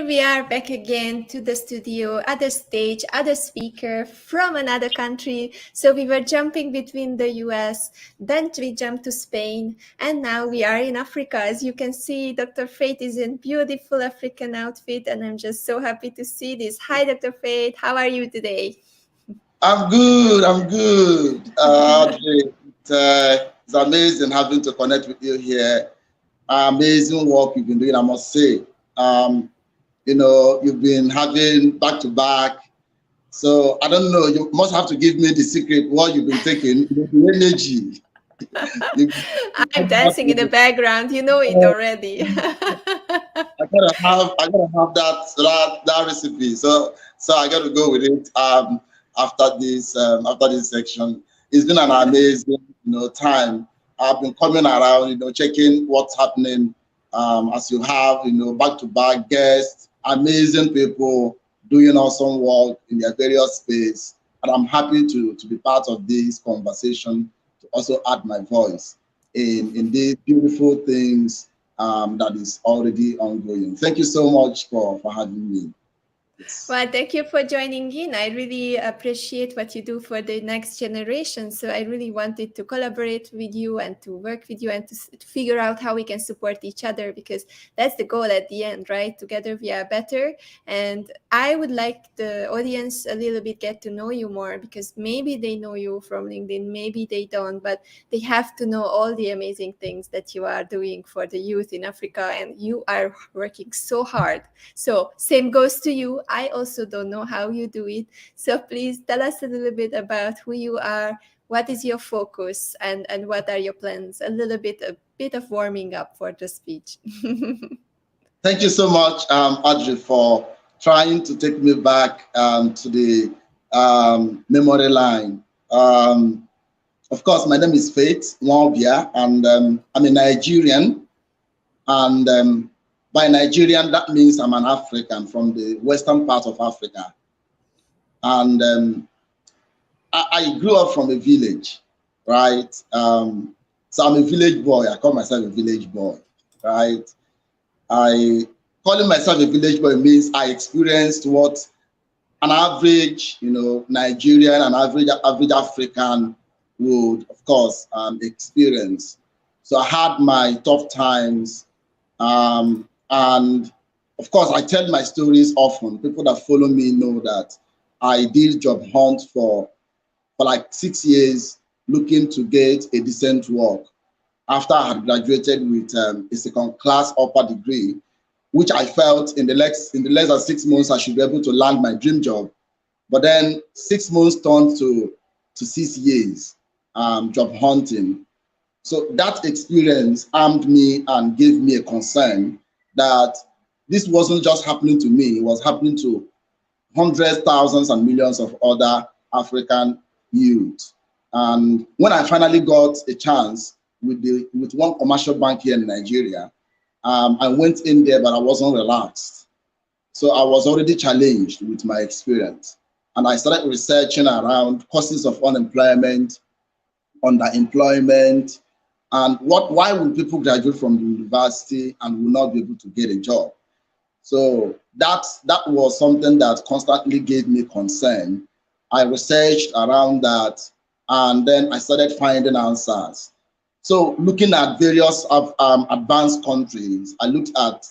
here we are back again to the studio, other stage, other speaker from another country. So we were jumping between the US, then we jumped to Spain, and now we are in Africa. As you can see, Dr. Faith is in beautiful African outfit, and I'm just so happy to see this. Hi, Dr. Faith. How are you today? I'm good. It's amazing having to connect with you here. Amazing work you've been doing, I must say. You've been having back-to-back. So I don't know, you must have to give me the secret, what you've been taking, the energy. I'm dancing in the background, you know it already. I gotta have that recipe. So I gotta go with it after this section. It's been an amazing time. I've been coming around, checking what's happening as you have, back-to-back guests, amazing people doing awesome work in their various space. And I'm happy to be part of this conversation, to also add my voice in these beautiful things that is already ongoing. Thank you so much for having me. Well, thank you for joining in. I really appreciate what you do for the next generation. So I really wanted to collaborate with you and to work with you and to figure out how we can support each other, because that's the goal at the end, right? Together we are better. And I would like the audience a little bit get to know you more, because maybe they know you from LinkedIn, maybe they don't, but they have to know all the amazing things that you are doing for the youth in Africa, and you are working so hard. So same goes to you. I also don't know how you do it. So please tell us a little bit about who you are, what is your focus, and what are your plans? A bit of warming up for the speech. Thank you so much, Audrey, for trying to take me back to the memory line. Of course, my name is Faith Nwabia, and I'm a Nigerian. And by Nigerian, that means I'm an African from the western part of Africa. And I grew up from a village, right? So I'm a village boy. I call myself a village boy, right? Calling myself a village boy means I experienced what an average, Nigerian, an average African would, of course, experience. So I had my tough times. And of course, I tell my stories often. People that follow me know that I did job hunt for like 6 years, looking to get a decent work after I had graduated with a second-class upper degree, which I felt in the less than 6 months I should be able to land my dream job. But then 6 months turned to 6 years job hunting. So that experience armed me and gave me a concern that this wasn't just happening to me, it was happening to hundreds, thousands, and millions of other African youth. And when I finally got a chance with one commercial bank here in Nigeria, I went in there, but I wasn't relaxed. So I was already challenged with my experience. And I started researching around causes of unemployment, underemployment, and why would people graduate from the university and will not be able to get a job? So that was something that constantly gave me concern. I researched around that, and then I started finding answers. So looking at various advanced countries, I looked at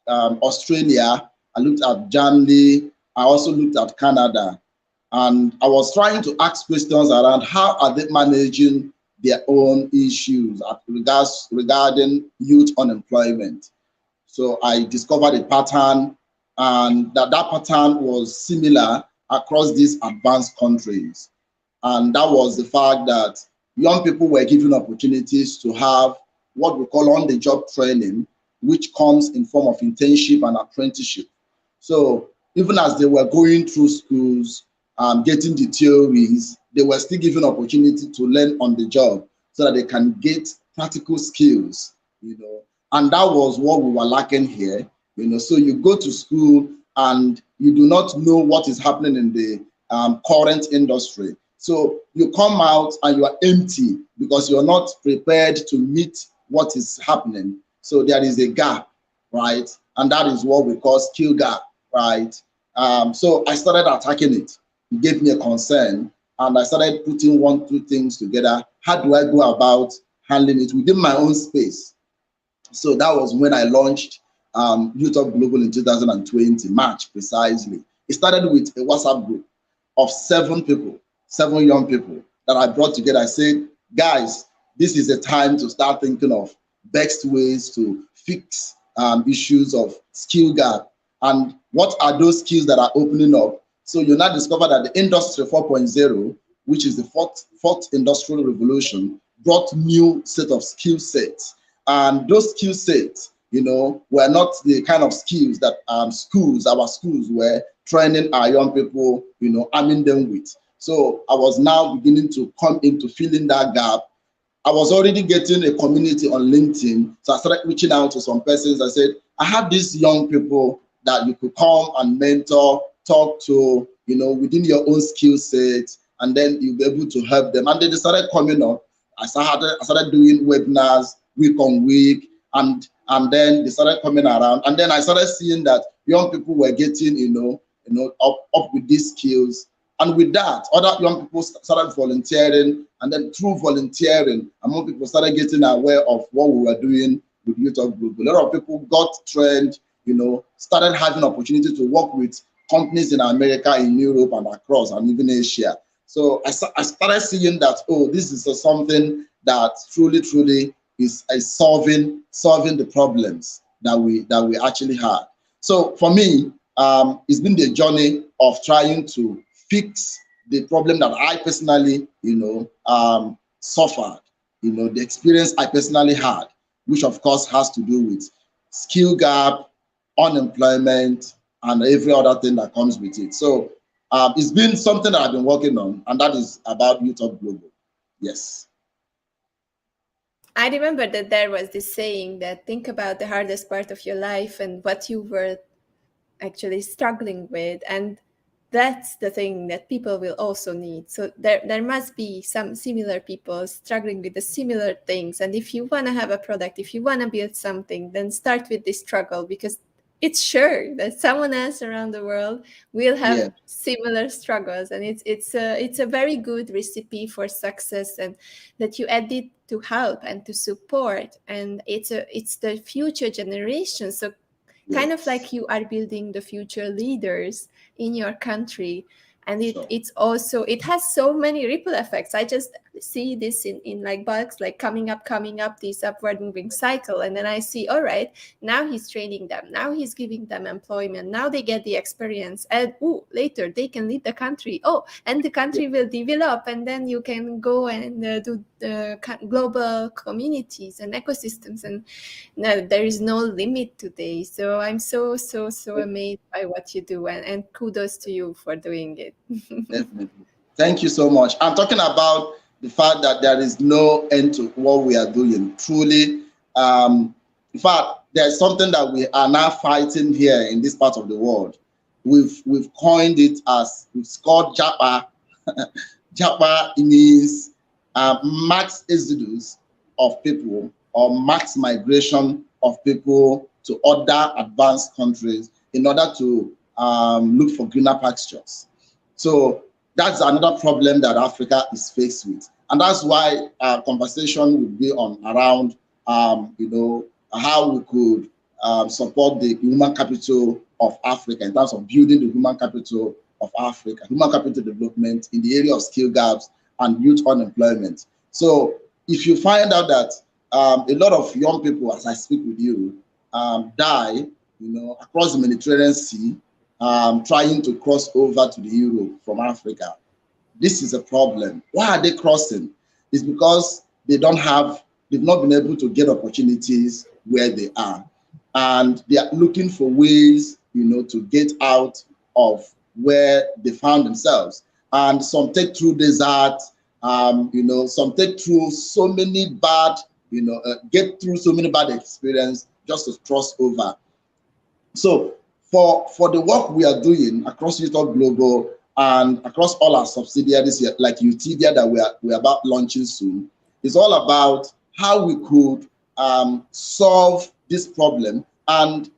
Australia, I looked at Germany, I also looked at Canada, and I was trying to ask questions around how are they managing their own issues regarding youth unemployment. So I discovered a pattern, and that pattern was similar across these advanced countries. And that was the fact that young people were given opportunities to have what we call on-the-job training, which comes in form of internship and apprenticeship. So even as they were going through schools, getting the theories, they were still given opportunity to learn on the job so that they can get practical skills, and that was what we were lacking here, So you go to school and you do not know what is happening in the current industry. So you come out and you are empty because you're not prepared to meet what is happening. So there is a gap, right? and that is what we call skill gap, right? So I started attacking it. It gave me a concern, and I started putting 1, 2 things together. How do I go about handling it within my own space? So that was when I launched Youth of Global in 2020, March precisely. It started with a WhatsApp group of 7 people, 7 young people that I brought together. I said, guys, this is a time to start thinking of best ways to fix issues of skill gap. And what are those skills that are opening up? So you now discover that the Industry 4.0, which is the fourth industrial revolution, brought new set of skill sets. And those skill sets, you know, were not the kind of skills that our schools were training our young people, you know, arming them with. So I was now beginning to come into filling that gap. I was already getting a community on LinkedIn. So I started reaching out to some persons. I said, I have these young people that you could come and mentor, talk to, you know, within your own skill set, and then you'll be able to help them. And they started coming up. I started doing webinars week on week, and then they started coming around. And then I started seeing that young people were getting, you know, up with these skills. And with that, other young people started volunteering, and then through volunteering, more people started getting aware of what we were doing with Youth of Global. A lot of people got trained, you know, started having opportunity to work with companies in America, in Europe, and across, and even Asia. So I started seeing that, oh, this is something that truly is solving the problems that we actually had. So for me, it's been the journey of trying to fix the problem that I personally, you know, suffered, you know, the experience I personally had, which of course has to do with skill gap, unemployment, and every other thing that comes with it. So it's been something that I've been working on, and that is about Youth of Global. Yes. I remember that there was this saying that think about the hardest part of your life and what you were actually struggling with, and that's the thing that people will also need. So there must be some similar people struggling with the similar things. And if you want to have a product, if you want to build something, then start with this struggle, because it's sure that someone else around the world will have similar struggles. And it's a very good recipe for success, and that you add it to help and to support. And it's the future generation. So kind of like you are building the future leaders in your country. And it's also, it has so many ripple effects. I just see this in like bulks, like coming up this upward moving cycle. And then I see, all right, now he's training them. Now he's giving them employment. Now they get the experience. And later they can lead the country. And the country will develop. And then you can go and do global communities and ecosystems. And no, there is no limit today. So I'm so amazed by what you do. And kudos to you for doing it. Definitely. Thank you so much. I'm talking about the fact that there is no end to what we are doing. Truly, in fact, there's something that we are now fighting here in this part of the world. We've coined it as, it's called Zsapka. Zsapka means mass exodus of people, or mass migration of people to other advanced countries in order to look for greener pastures. So that's another problem that Africa is faced with. And that's why our conversation would be on around, you know, how we could support the human capital of Africa in terms of building the human capital of Africa, human capital development in the area of skill gaps and youth unemployment. So if you find out that a lot of young people, as I speak with you, die, you know, across the Mediterranean Sea, trying to cross over to the Europe from Africa. This is a problem. Why are they crossing? It's because they've not been able to get opportunities where they are. And they are looking for ways, you know, to get out of where they found themselves. And some take through desert, you know, some take through so many bad, you know, get through so many bad experiences just to cross over. So for the work we are doing across Youth of Global and across all our subsidiaries here, like Utopia that we're about launching soon, it's all about how we could solve this problem. And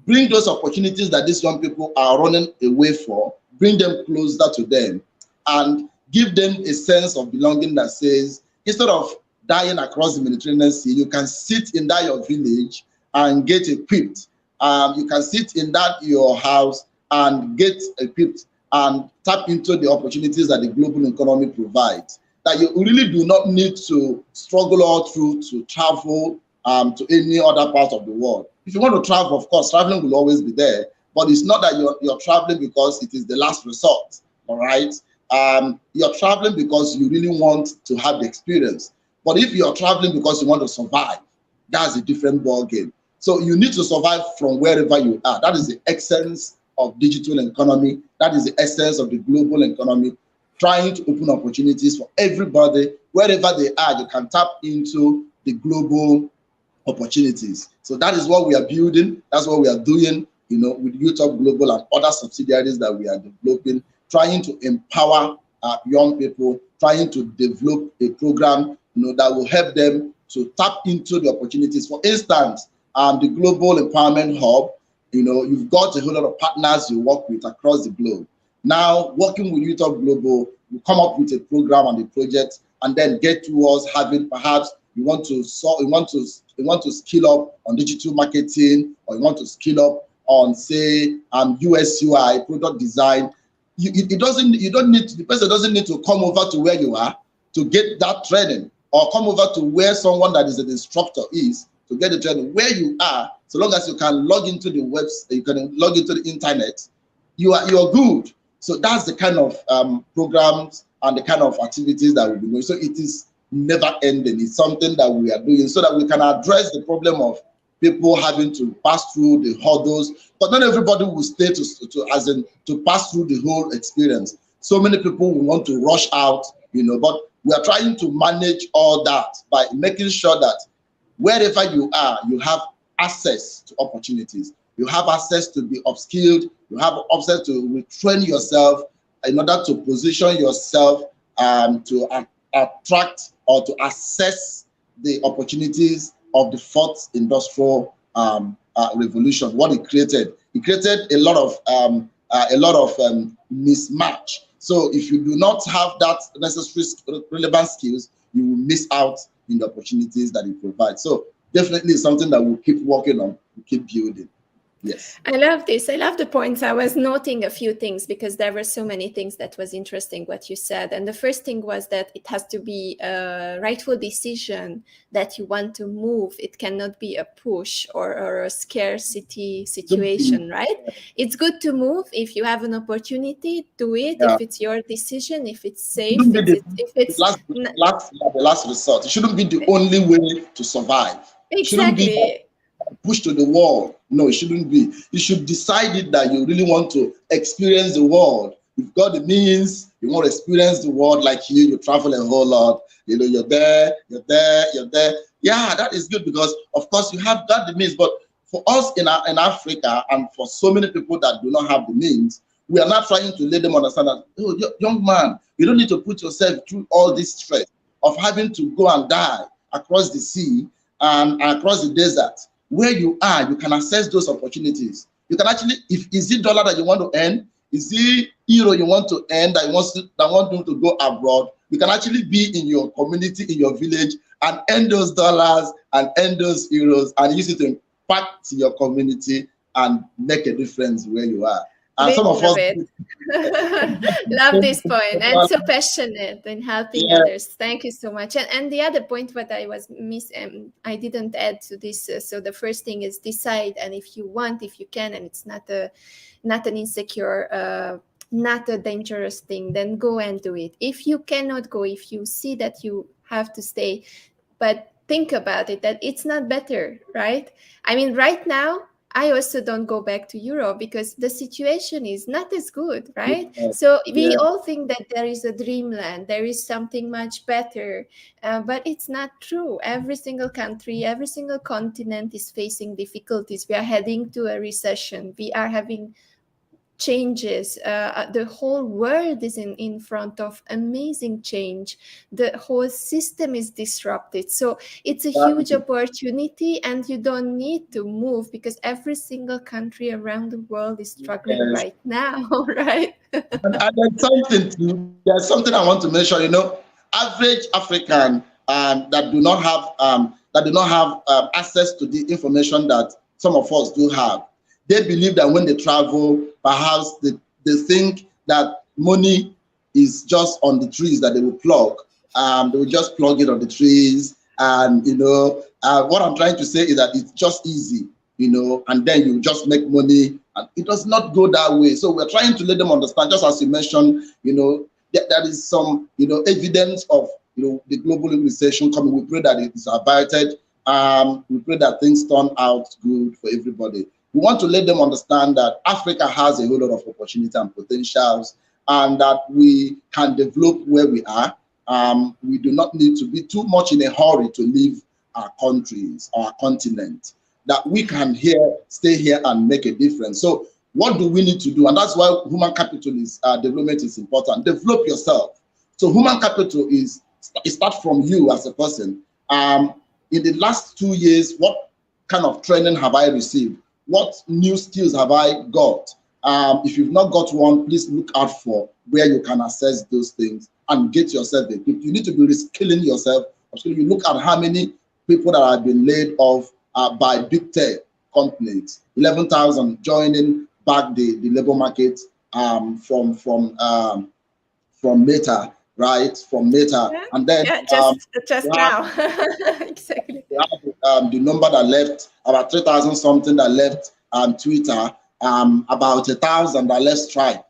bring those opportunities that these young people are running away for, bring them closer to them, and give them a sense of belonging that says, instead of dying across the Mediterranean Sea, you can sit in that your village and get equipped. You can sit in that your house and get equipped and tap into the opportunities that the global economy provides. That you really do not need to struggle all through to travel to any other part of the world. If you want to travel, of course, traveling will always be there, but it's not that you're traveling because it is the last resort, all right? You're traveling because you really want to have the experience. But if you're traveling because you want to survive, that's a different ball game. So you need to survive from wherever you are. That is the essence of digital economy. That is the essence of the global economy, trying to open opportunities for everybody. Wherever they are, you can tap into the global opportunities. So that is what we are building. That's what we are doing, with YouTube Global and other subsidiaries that we are developing, trying to empower young people, trying to develop a program, that will help them to tap into the opportunities. For instance, the Global Empowerment Hub, you've got a whole lot of partners you work with across the globe. Now, working with YouTube Global, you come up with a program and a project, and then get towards having perhaps you want to skill up on digital marketing, or you want to skill up on, say, UX UI, product design. The person doesn't need to come over to where you are to get that training, or come over to where someone that is an instructor is to get the training. Where you are, so long as you can log into the website, you can log into the internet, you're good. So that's the kind of programs and the kind of activities that we'll be doing. So it is never ending. It's something that we are doing so that we can address the problem of people having to pass through the hurdles. But not everybody will stay to pass through the whole experience. So many people will want to rush out, but we are trying to manage all that by making sure that wherever you are, you have access to opportunities. You have access to be upskilled. You have access to retrain yourself in order to position yourself to attract or to assess the opportunities of the fourth industrial revolution. What it created a lot of mismatch. So if you do not have that necessary relevant skills, you will miss out in the opportunities that it provides. So definitely something that we'll keep working on, we'll keep building. Yes. I love this. I love the points. I was noting a few things because there were so many things that was interesting what you said. And the first thing was that it has to be a rightful decision that you want to move. It cannot be a push or a scarcity situation, right? It's good to move. If you have an opportunity, do it. Yeah. If it's your decision, if it's safe, if it's the last resort. It shouldn't be the only way to survive. Exactly. Push to the wall. No, it shouldn't be. You should decide it that you really want to experience the world. You've got the means, you want to experience the world like you travel a whole lot. You're there. Yeah, that is good because, of course, you have got the means. But for us in Africa and for so many people that do not have the means, we are not trying to let them understand that, oh, young man, you don't need to put yourself through all this stress of having to go and die across the sea and across the desert. Where you are, you can access those opportunities. You can actually, is it dollar that you want to earn? Is it euro you want to earn that want you to go abroad? You can actually be in your community, in your village, and earn those dollars and earn those euros and use it to impact your community and make a difference where you are. And some of us love this point, and so passionate in helping others. Thank you so much. And the other point, what I was I didn't add to this. So the first thing is decide, and if you want, if you can, and it's not an insecure, not a dangerous thing, then go and do it. If you cannot go, if you see that you have to stay, but think about it, that it's not better, right? I mean, right now, I also don't go back to Europe because the situation is not as good, right? So we all think that there is a dreamland, there is something much better, but it's not true. Every single country, every single continent is facing difficulties. We are heading to a recession. We are having changes. The whole world is in front of amazing change. The whole system is disrupted. So it's a huge opportunity, and you don't need to move because every single country around the world is struggling right now, right? And there's something I want to mention. You know, average African that do not have access to the information that some of us do have. They believe that when they travel, perhaps they think that money is just on the trees that they will plug. They will just plug it on the trees. And, you know, what I'm trying to say is that it's just easy, you know, and then you just make money. And it does not go that way. So we're trying to let them understand, just as you mentioned, you know, there is some, you know, evidence of, you know, the global civilization coming. We pray that it is abated. We pray that things turn out good for everybody. We want to let them understand that Africa has a whole lot of opportunity and potentials, and that we can develop where we are. We do not need to be too much in a hurry to leave our countries, our continent, that we can stay here and make a difference. So what do we need to do? And that's why human capital development is important. Develop yourself. So human capital it starts from you as a person. In the last 2 years, what kind of training have I received? What new skills have I got? If you've not got one, please look out for where you can access those things and get yourself equipped. You need to be reskilling yourself. So you look at how many people that have been laid off by big tech companies, 11,000 joining back the labor market from Meta, right? From Meta, Yeah. and then just now. Exactly. The number that left, about 3,000 something that left Twitter, about 1,000 that left Stripe.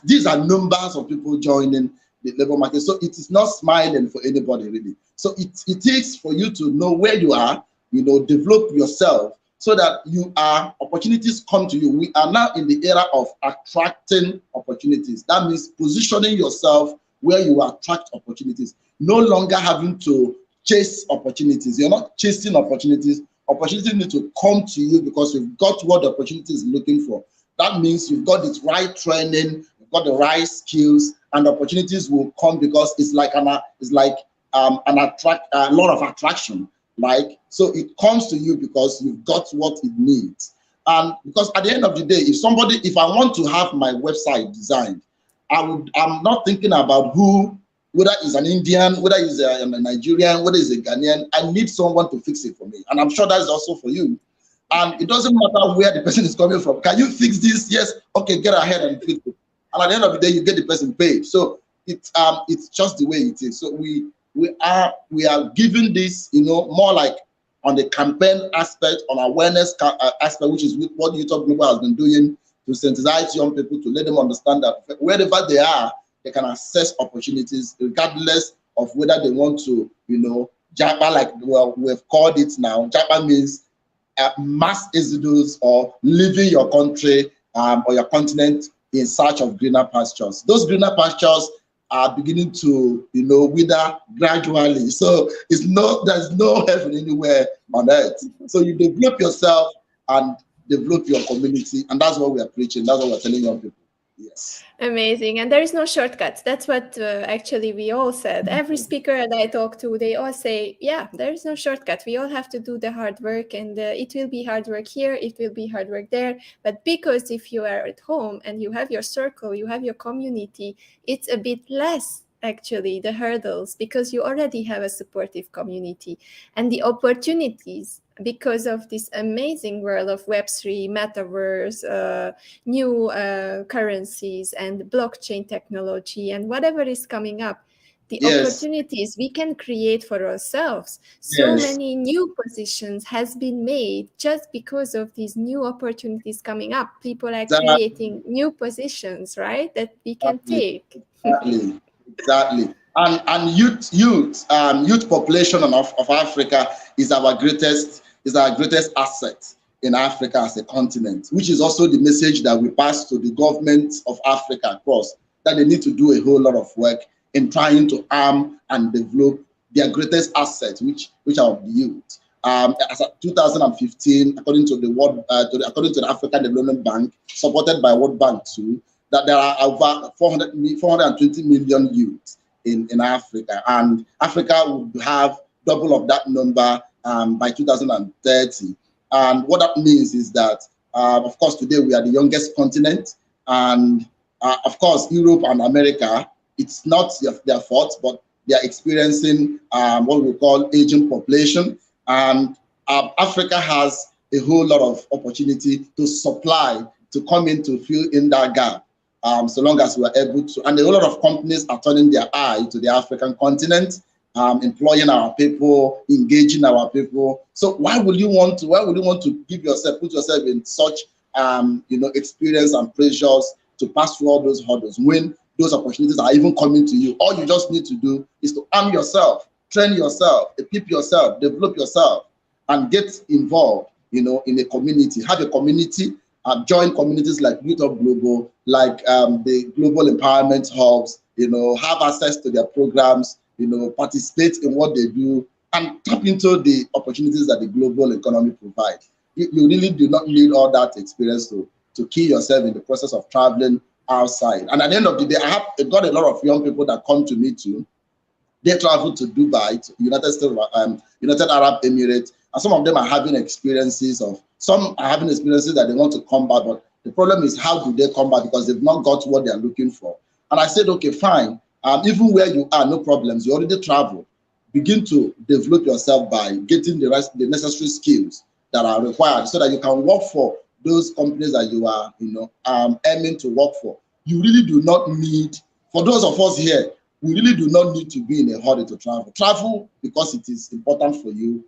These are numbers of people joining the labor market. So it is not smiling for anybody really. So it takes for you to know where you are, you know, develop yourself so that opportunities come to you. We are now in the era of attracting opportunities. That means positioning yourself where you attract opportunities, no longer having to chase opportunities. You're not chasing opportunities. Opportunities need to come to you because you've got what the opportunity is looking for. That means you've got the right training, you've got the right skills, and opportunities will come because it's like a lot of attraction. Like, so it comes to you because you've got what it needs. And because at the end of the day, if I want to have my website designed, I'm not thinking about whether it's an Indian, whether it's a Nigerian, whether it's a Ghanaian. I need someone to fix it for me. And I'm sure that's also for you. And it doesn't matter where the person is coming from. Can you fix this? Yes. Okay, get ahead and fix it. And at the end of the day, you get the person paid. So it's just the way it is. So we are giving this, you know, more like on the campaign aspect, on awareness aspect, which is what YouTube Global has been doing to sensitize young people, to let them understand that wherever they are, they can access opportunities regardless of whether they want to, you know, Japa, like we've called it now. Japa means mass exodus or leaving your country or your continent in search of greener pastures. Those greener pastures are beginning to, you know, wither gradually. So there's no heaven anywhere on earth. So you develop yourself and develop your community, and that's what we are preaching. That's what we're telling young people. Yes. Amazing. And there is no shortcuts. That's what actually we all said. Every speaker that I talk to, they all say, yeah, there is no shortcut. We all have to do the hard work, and it will be hard work here. It will be hard work there. But because if you are at home and you have your circle, you have your community, it's a bit less actually the hurdles because you already have a supportive community, and the opportunities because of this amazing world of Web3, metaverse, new currencies and blockchain technology and whatever is coming up, the opportunities we can create for ourselves. So many new positions has been made just because of these new opportunities coming up. People are creating new positions, right, that we can take. Exactly. And youth population of Africa is our greatest asset in Africa as a continent, which is also the message that we pass to the governments of Africa across, that they need to do a whole lot of work in trying to arm and develop their greatest asset, which are the youth. as of 2015, according to the according to the African Development Bank, supported by World Bank too, that there are over 420 million youths in Africa, and Africa would have double of that number by 2030. And what that means is that, of course, today we are the youngest continent, and of course, Europe and America, it's not their fault, but they are experiencing what we call aging population. And Africa has a whole lot of opportunity to supply, to come in to fill in that gap, so long as we are able to. And a whole lot of companies are turning their eye to the African continent, employing our people, engaging our people. So why would you want to? Why would you want to put yourself in such experience and pressures to pass through all those hurdles when those opportunities are even coming to you? All you just need to do is to arm yourself, train yourself, equip yourself, develop yourself, and get involved, in a community. Have a community, join communities like Youth of Global, like the Global Empowerment Hubs, have access to their programs, participate in what they do, and tap into the opportunities that the global economy provides. You really do not need all that experience to kill yourself in the process of traveling outside. And at the end of the day, I got a lot of young people that come to me too. They travel to Dubai, to United Arab Emirates, and some of them are having experiences that they want to come back, but the problem is, how do they come back? Because they've not got what they're looking for. And I said, okay, fine. Even where you are, no problems. You already traveled. Begin to develop yourself by getting the necessary skills that are required so that you can work for those companies that you are, aiming to work for. You really do not need, for those of us here, we really do not need to be in a hurry to travel. Travel because it is important for you,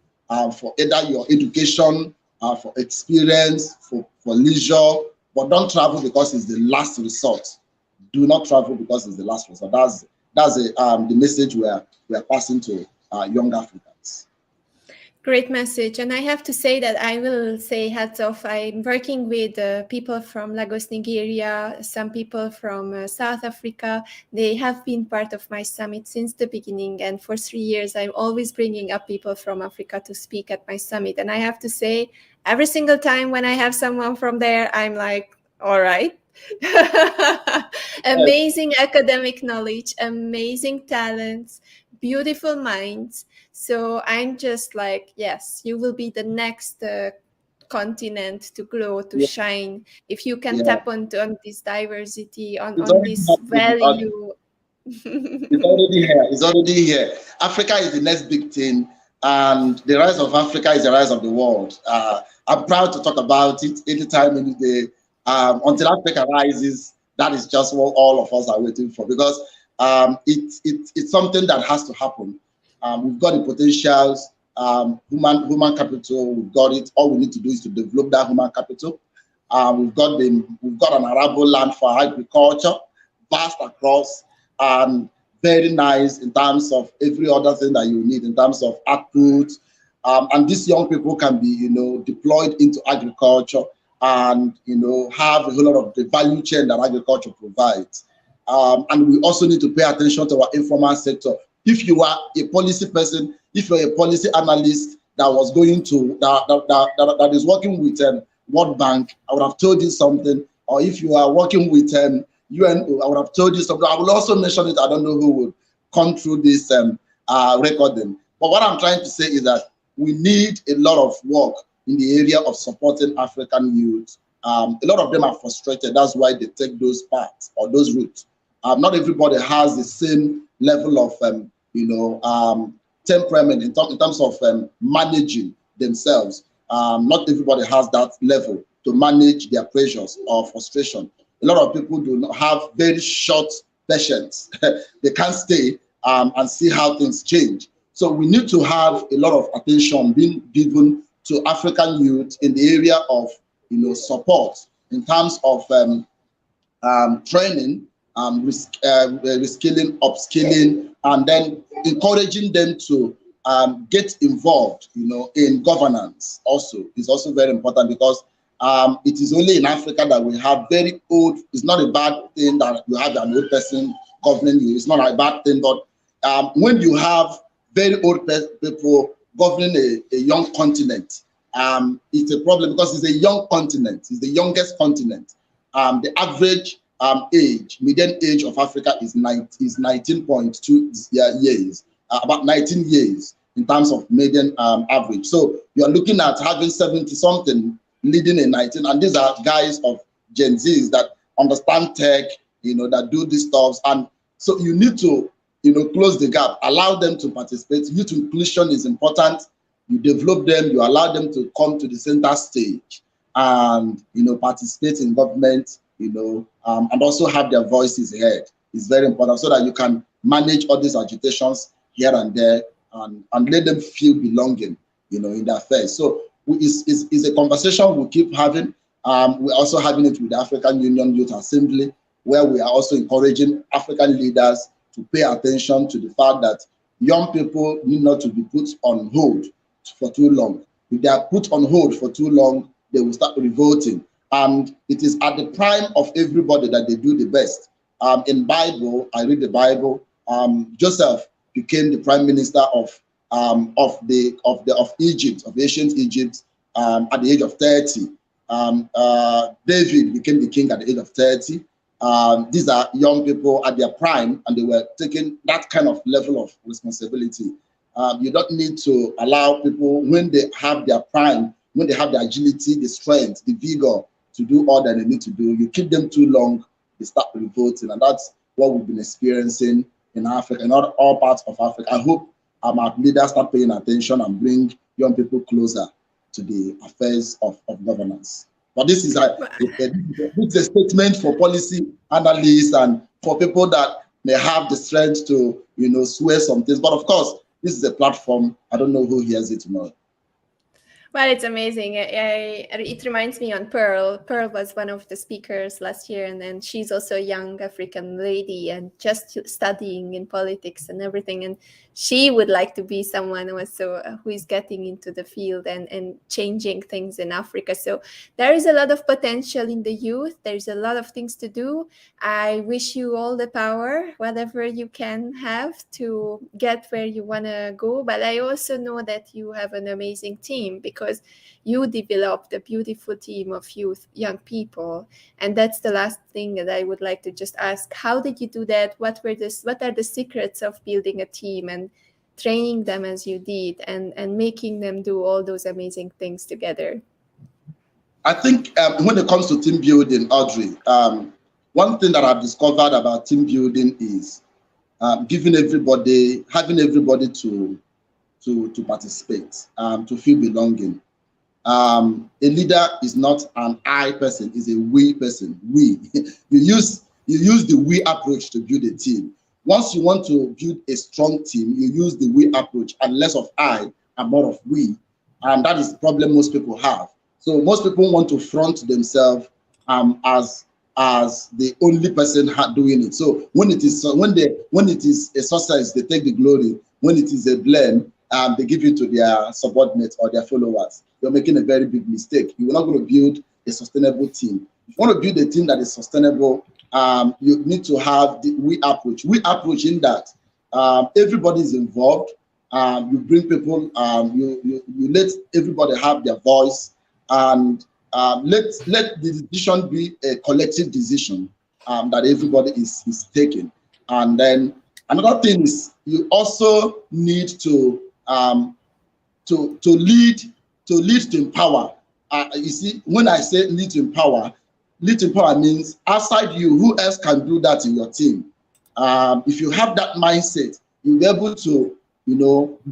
for either your education, for experience, for leisure, but don't travel because it's the last resort. Do not travel because it's the last resort. That's the message we are passing to young Africans. Great message. And I have to say that I will say hats off. I'm working with people from Lagos, Nigeria, some people from South Africa. They have been part of my summit since the beginning. And for 3 years, I'm always bringing up people from Africa to speak at my summit. And I have to say, every single time when I have someone from there, I'm like, all right. Amazing academic knowledge, amazing talents, beautiful minds. So I'm just like, yes, you will be the next continent to grow, to shine, if you can tap on this diversity, on this value. It's already here. Africa is the next big thing, and the rise of Africa is the rise of the world. I'm proud to talk about it anytime, any day. Until Africa rises, that is just what all of us are waiting for, because it's something that has to happen. We've got the potentials, human capital. We've got it. All we need to do is to develop that human capital. We've got an arable land for agriculture, vast across, and very nice in terms of every other thing that you need in terms of output. And these young people can be, deployed into agriculture, and have a whole lot of the value chain that agriculture provides. And we also need to pay attention to our informal sector. If you are a policy person, if you're a policy analyst that was going to that is working with World Bank, I would have told you something. Or if you are working with UN, I would have told you something. I will also mention it. I don't know who would come through this recording. But what I'm trying to say is that we need a lot of work in the area of supporting African youth. A lot of them are frustrated. That's why they take those paths or those routes. Not everybody has the same level of, temperament in terms of managing themselves. Not everybody has that level to manage their pressures or frustration. A lot of people do not have very short patience. They can't stay and see how things change. So we need to have a lot of attention being given to African youth in the area of, support in terms of training, reskilling, upskilling, and then encouraging them to get involved, in governance. Also, is also very important, because it is only in Africa that we have very old. It's not a bad thing that you have an old person governing you. It's not a bad thing, but when you have very old people governing a young continent. It's a problem because it's a young continent. It's the youngest continent. The average median age of Africa is 19.2 years, about 19 years in terms of median average. So you're looking at having 70-something leading in 19, and these are guys of Gen Zs that understand tech, that do these stuff. And so you need to, close the gap, allow them to participate. Youth inclusion is important. You develop them, you allow them to come to the center stage and, participate in government, and also have their voices heard. It's very important so that you can manage all these agitations here and there and let them feel belonging, in their affairs. So it's a conversation we keep having. We're also having it with the African Union Youth Assembly, where we are also encouraging African leaders to pay attention to the fact that young people need not to be put on hold for too long. If they are put on hold for too long, they will start revolting. And it is at the prime of everybody that they do the best. In Bible, I read the Bible. Joseph became the prime minister of Egypt, of ancient Egypt, at the age of 30. David became the king at the age of 30. These are young people at their prime, and they were taking that kind of level of responsibility. You don't need to allow people, when they have their prime, when they have the agility, the strength, the vigor to do all that they need to do, you keep them too long, they start revolting. And that's what we've been experiencing in Africa, in all parts of Africa. I hope our leaders start paying attention and bring young people closer to the affairs of governance. But this is a statement for policy analysts and for people that may have the strength to, swear some things. But of course, this is a platform. I don't know who hears it more. Well, it's amazing. It reminds me on Pearl. Pearl was one of the speakers last year, and then she's also a young African lady and just studying in politics and everything. And she would like to be someone also who is getting into the field and changing things in Africa. So there is a lot of potential in the youth. There's a lot of things to do. I wish you all the power, whatever you can have to get where you want to go. But I also know that you have an amazing team, because you developed a beautiful team of young people. And that's the last thing that I would like to just ask. How did you do that? What are the secrets of building a team and training them as you did and making them do all those amazing things together? I think when it comes to team building, Audrey, one thing that I've discovered about team building is having everybody to participate, to feel belonging. A leader is not an I person, is a we person. We. you use the we approach to build a team. Once you want to build a strong team, you use the we approach and less of I and more of we. And that is the problem most people have. So most people want to front themselves as the only person doing it. So when it is a success, they take the glory. When it is a blame, they give it to their subordinates or their followers. You're making a very big mistake. You're not going to build a sustainable team. If you want to build a team that is sustainable, you need to have the we approach. We approach in that everybody is involved. You bring people. You let everybody have their voice, and let the decision be a collective decision that everybody is taking. And then another thing is you also need to lead to empower. You see, when I say lead to empower means outside you, who else can do that in your team? If you have that mindset, you'll be able to,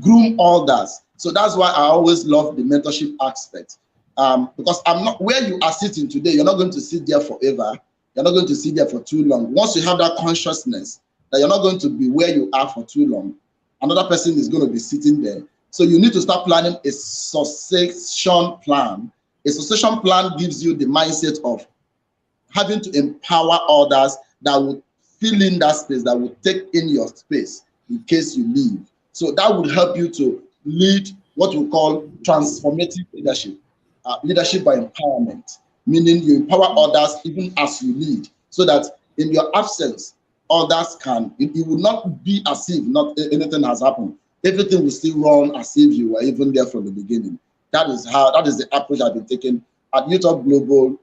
groom others. So that's why I always love the mentorship aspect. Because I'm not where you are sitting today, you're not going to sit there forever. You're not going to sit there for too long. Once you have that consciousness that you're not going to be where you are for too long, another person is going to be sitting there. So you need to start planning a succession plan. A succession plan gives you the mindset of having to empower others that would fill in that space, that would take in your space in case you leave. So that would help you to lead what we call transformative leadership, leadership by empowerment, meaning you empower others even as you lead, so that in your absence, others can, it will not be as if not anything has happened. everything will still run as if you were even there from the beginning. That is the approach I've been taking at UTOP Global.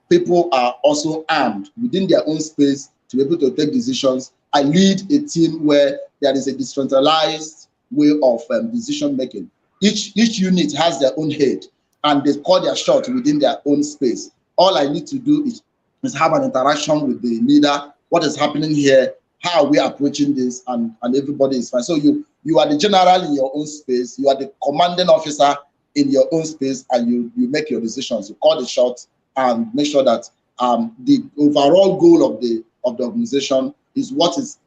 People are also armed within their own space to be able to take decisions. I lead a team where there is a decentralized way of decision making. Each unit has their own head, and they call their shot within their own space. All I need to do is have an interaction with the leader. What is happening here? How are we approaching this? And everybody is fine. So you are the general in your own space. You are the commanding officer in your own space, and you make your decisions. You call the shots and make sure that the overall goal of the organization is what is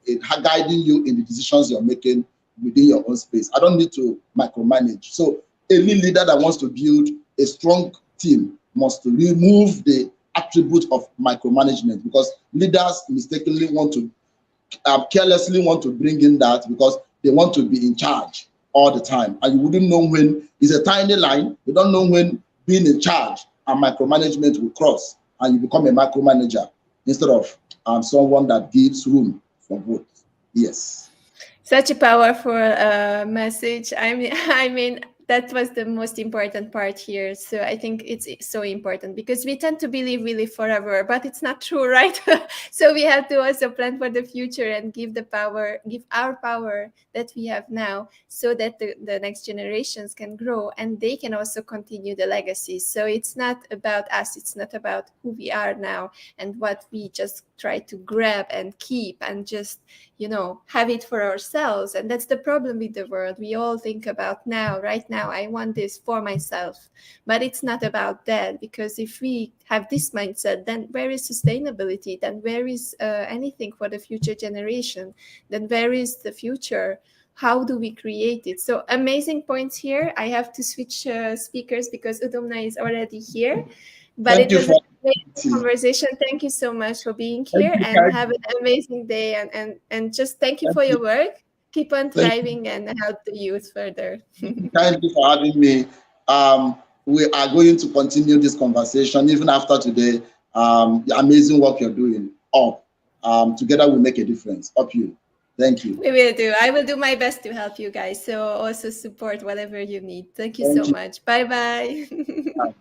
guiding you in the decisions you're making within your own space. I don't need to micromanage. So any leader that wants to build a strong team must remove the attribute of micromanagement, because leaders mistakenly want to carelessly want to bring in that because they want to be in charge all the time, and you wouldn't know when. It's a tiny line. You don't know when being in charge and micromanagement will cross, and you become a micromanager instead of someone that gives room for growth. Yes. Such a powerful message. I mean, that was the most important part here. So I think it's so important, because we tend to believe we live forever, but it's not true, right? So we have to also plan for the future and give our power that we have now, so that the next generations can grow and they can also continue the legacy. So it's not about us. It's not about who we are now and what we just try to grab and keep and just, have it for ourselves. And that's the problem with the world. We all think about right now, I want this for myself, but it's not about that. Because if we have this mindset, then where is sustainability? Then where is anything for the future generation? Then where is the future? How do we create it? So amazing points here. I have to switch speakers because Udunma is already here. But it was a great conversation. Thank you so much for being here, and have an amazing day. And just thank you for your work. Keep on thriving and help the youth further. Thank you for having me. We are going to continue this conversation even after today. The amazing work you're doing. Together we make a difference. Up you. Thank you. We will do. I will do my best to help you guys. So also support whatever you need. Thank you so much. Bye-bye. Bye.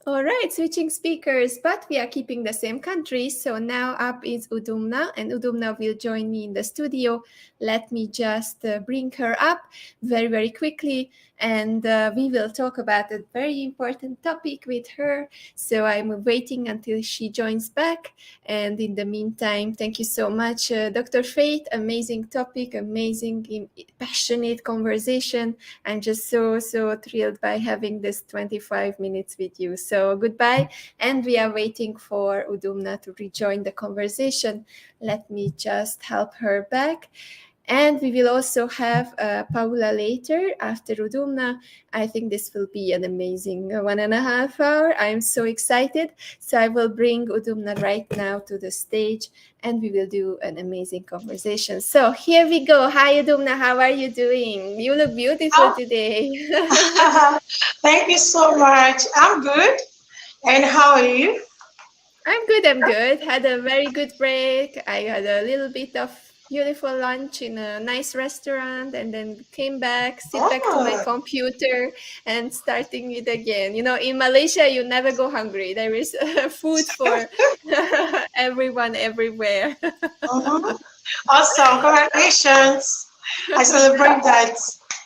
All right, switching speakers, but we are keeping the same country. So now up is Udunma, and Udunma will join me in the studio. Let me just bring her up very, very quickly, and we will talk about a very important topic with her. So I'm waiting until she joins back. And in the meantime, thank you so much, Dr. Faith. Amazing topic, amazing, passionate conversation. I'm just so thrilled by having this 25 minutes with you. So goodbye, and we are waiting for Udunma to rejoin the conversation. Let me just help her back. And we will also have Paula later after Udunma. I think this will be an amazing 1.5 hours. I'm so excited. So I will bring Udunma right now to the stage, and we will do an amazing conversation. So here we go. Hi, Udunma. How are you doing? You look beautiful today. Thank you so much. I'm good. And how are you? I'm good. Had a very good break. I had a little bit of beautiful lunch in a nice restaurant, and then came back, back to my computer and starting it again. In Malaysia, you never go hungry. There is food for everyone, everywhere. Awesome. Congratulations. I celebrate that.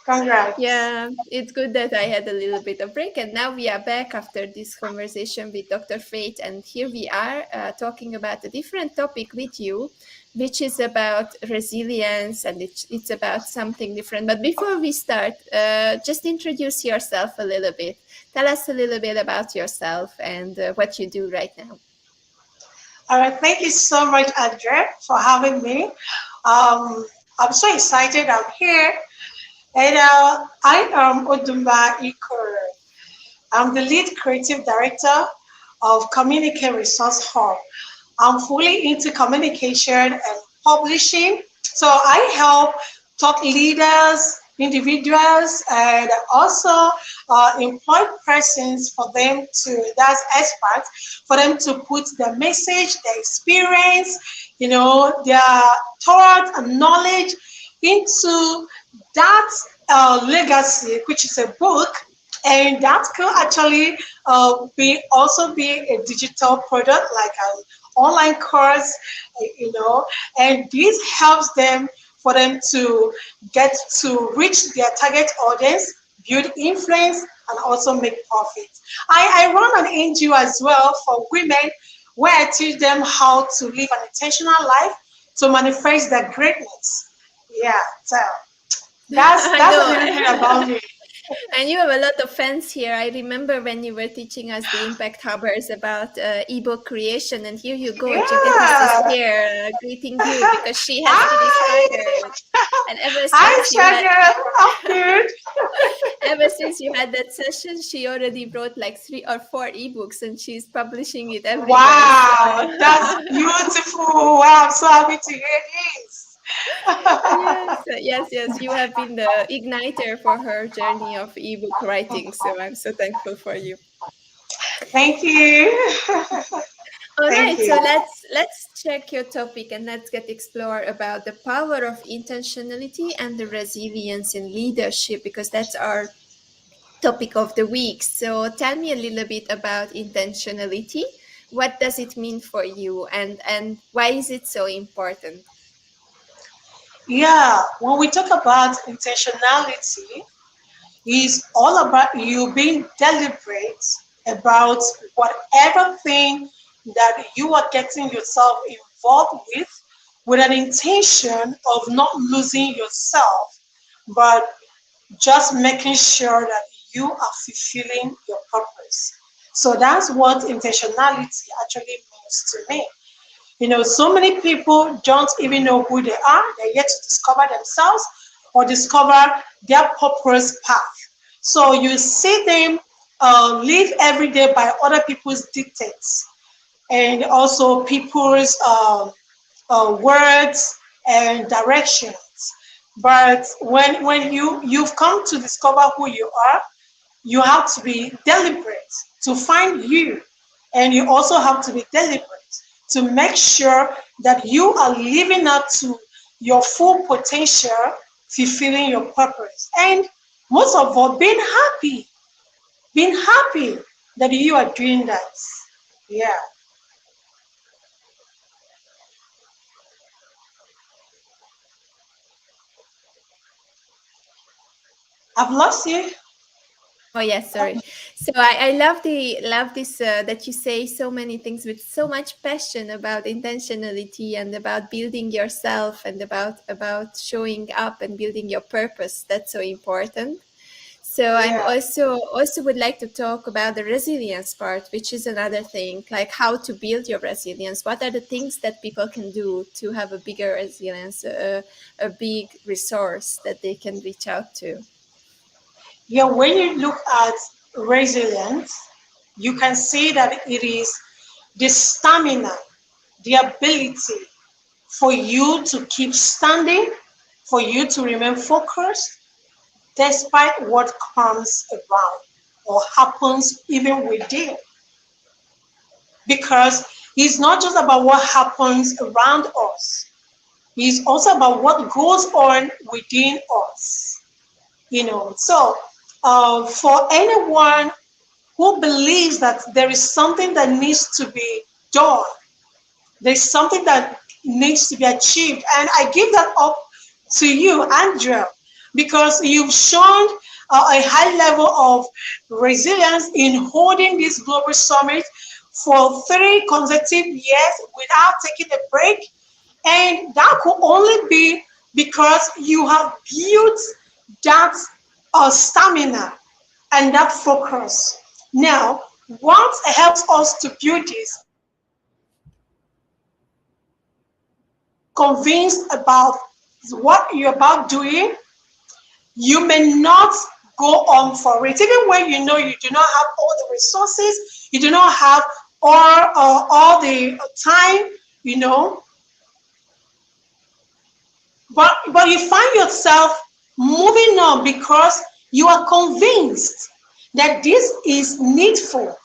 Congrats. Yeah, it's good that I had a little bit of break, and now we are back after this conversation with Dr. Faith, and here we are talking about a different topic with you, which is about resilience, and it's about something different. But before we start, just introduce yourself a little bit. Tell us a little bit about yourself and what you do right now. All right, thank you so much, Andrea, for having me. I'm so excited I'm here. And I am Udunma Ikoro. I'm the lead creative director of Communicate Resource Hub. I'm fully into communication and publishing. So I help top leaders, individuals, and also employed persons for them to, that's experts, for them to put their message, their experience, their thoughts and knowledge into that legacy, which is a book, and that could actually also be a digital product like an online course, and this helps them for them to get to reach their target audience, build influence, and also make profit. I run an NGO as well for women where I teach them how to live an intentional life to manifest their greatness. Yeah, so that's a little bit about me. And you have a lot of fans here. I remember when you were teaching us the Impact Hubbers about ebook creation, and here you go, Jagat is here greeting you because she has to decide. And ever since you had that session, she already wrote like 3 or 4 ebooks, and she's publishing it everywhere. Wow, that's beautiful! Wow, I'm so happy to hear this. Yes, you have been the igniter for her journey of ebook writing, so I'm so thankful for you. Thank you. All right, so let's check your topic and let's explore about the power of intentionality and the resilience in leadership, because that's our topic of the week. So tell me a little bit about intentionality. What does it mean for you, and why is it so important? Yeah, when we talk about intentionality, it's all about you being deliberate about whatever thing that you are getting yourself involved with an intention of not losing yourself, but just making sure that you are fulfilling your purpose. So that's what intentionality actually means to me. So many people don't even know who they are. They're yet to discover themselves or discover their purpose path. So you see them live every day by other people's dictates and also people's words and directions. But when you've come to discover who you are, you have to be deliberate to find you, and you also have to be deliberate to make sure that you are living up to your full potential, fulfilling your purpose, and most of all, being happy that you are doing that. Yeah. I've lost you. Oh yes, sorry. So I love this that you say so many things with so much passion about intentionality and about building yourself and about showing up and building your purpose. That's so important. So Yeah. I'm also would like to talk about the resilience part, which is another thing, like how to build your resilience. What are the things that people can do to have a bigger resilience, a big resource that they can reach out to? Yeah, when you look at resilience, you can see that it is the stamina, the ability for you to keep standing, for you to remain focused despite what comes around or happens even within. Because it's not just about what happens around us, it's also about what goes on within us. So for anyone who believes that there is something that needs to be done, there's something that needs to be achieved, and I give that up to you, Andrea, because you've shown a high level of resilience in holding this global summit for 3 consecutive years without taking a break, and that could only be because you have built that stamina and that focus. Now, what helps us to build this? Convinced about what you're about doing, you may not go on for it, even when you know you do not have all the resources, you do not have all the time, but you find yourself moving on because you are convinced that this is needful.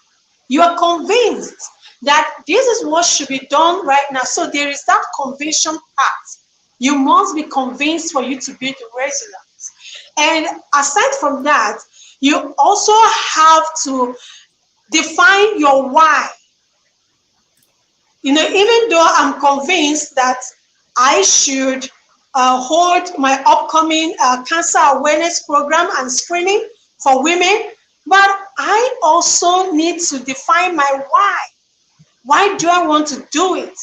You are convinced that this is what should be done right now. So there is that conviction part. You must be convinced for you to build the resilience. And aside from that, you also have to define your why. You know, even though I'm convinced that I should hold my upcoming cancer awareness program and screening for women, but I also need to define my why. Why do I want to do it?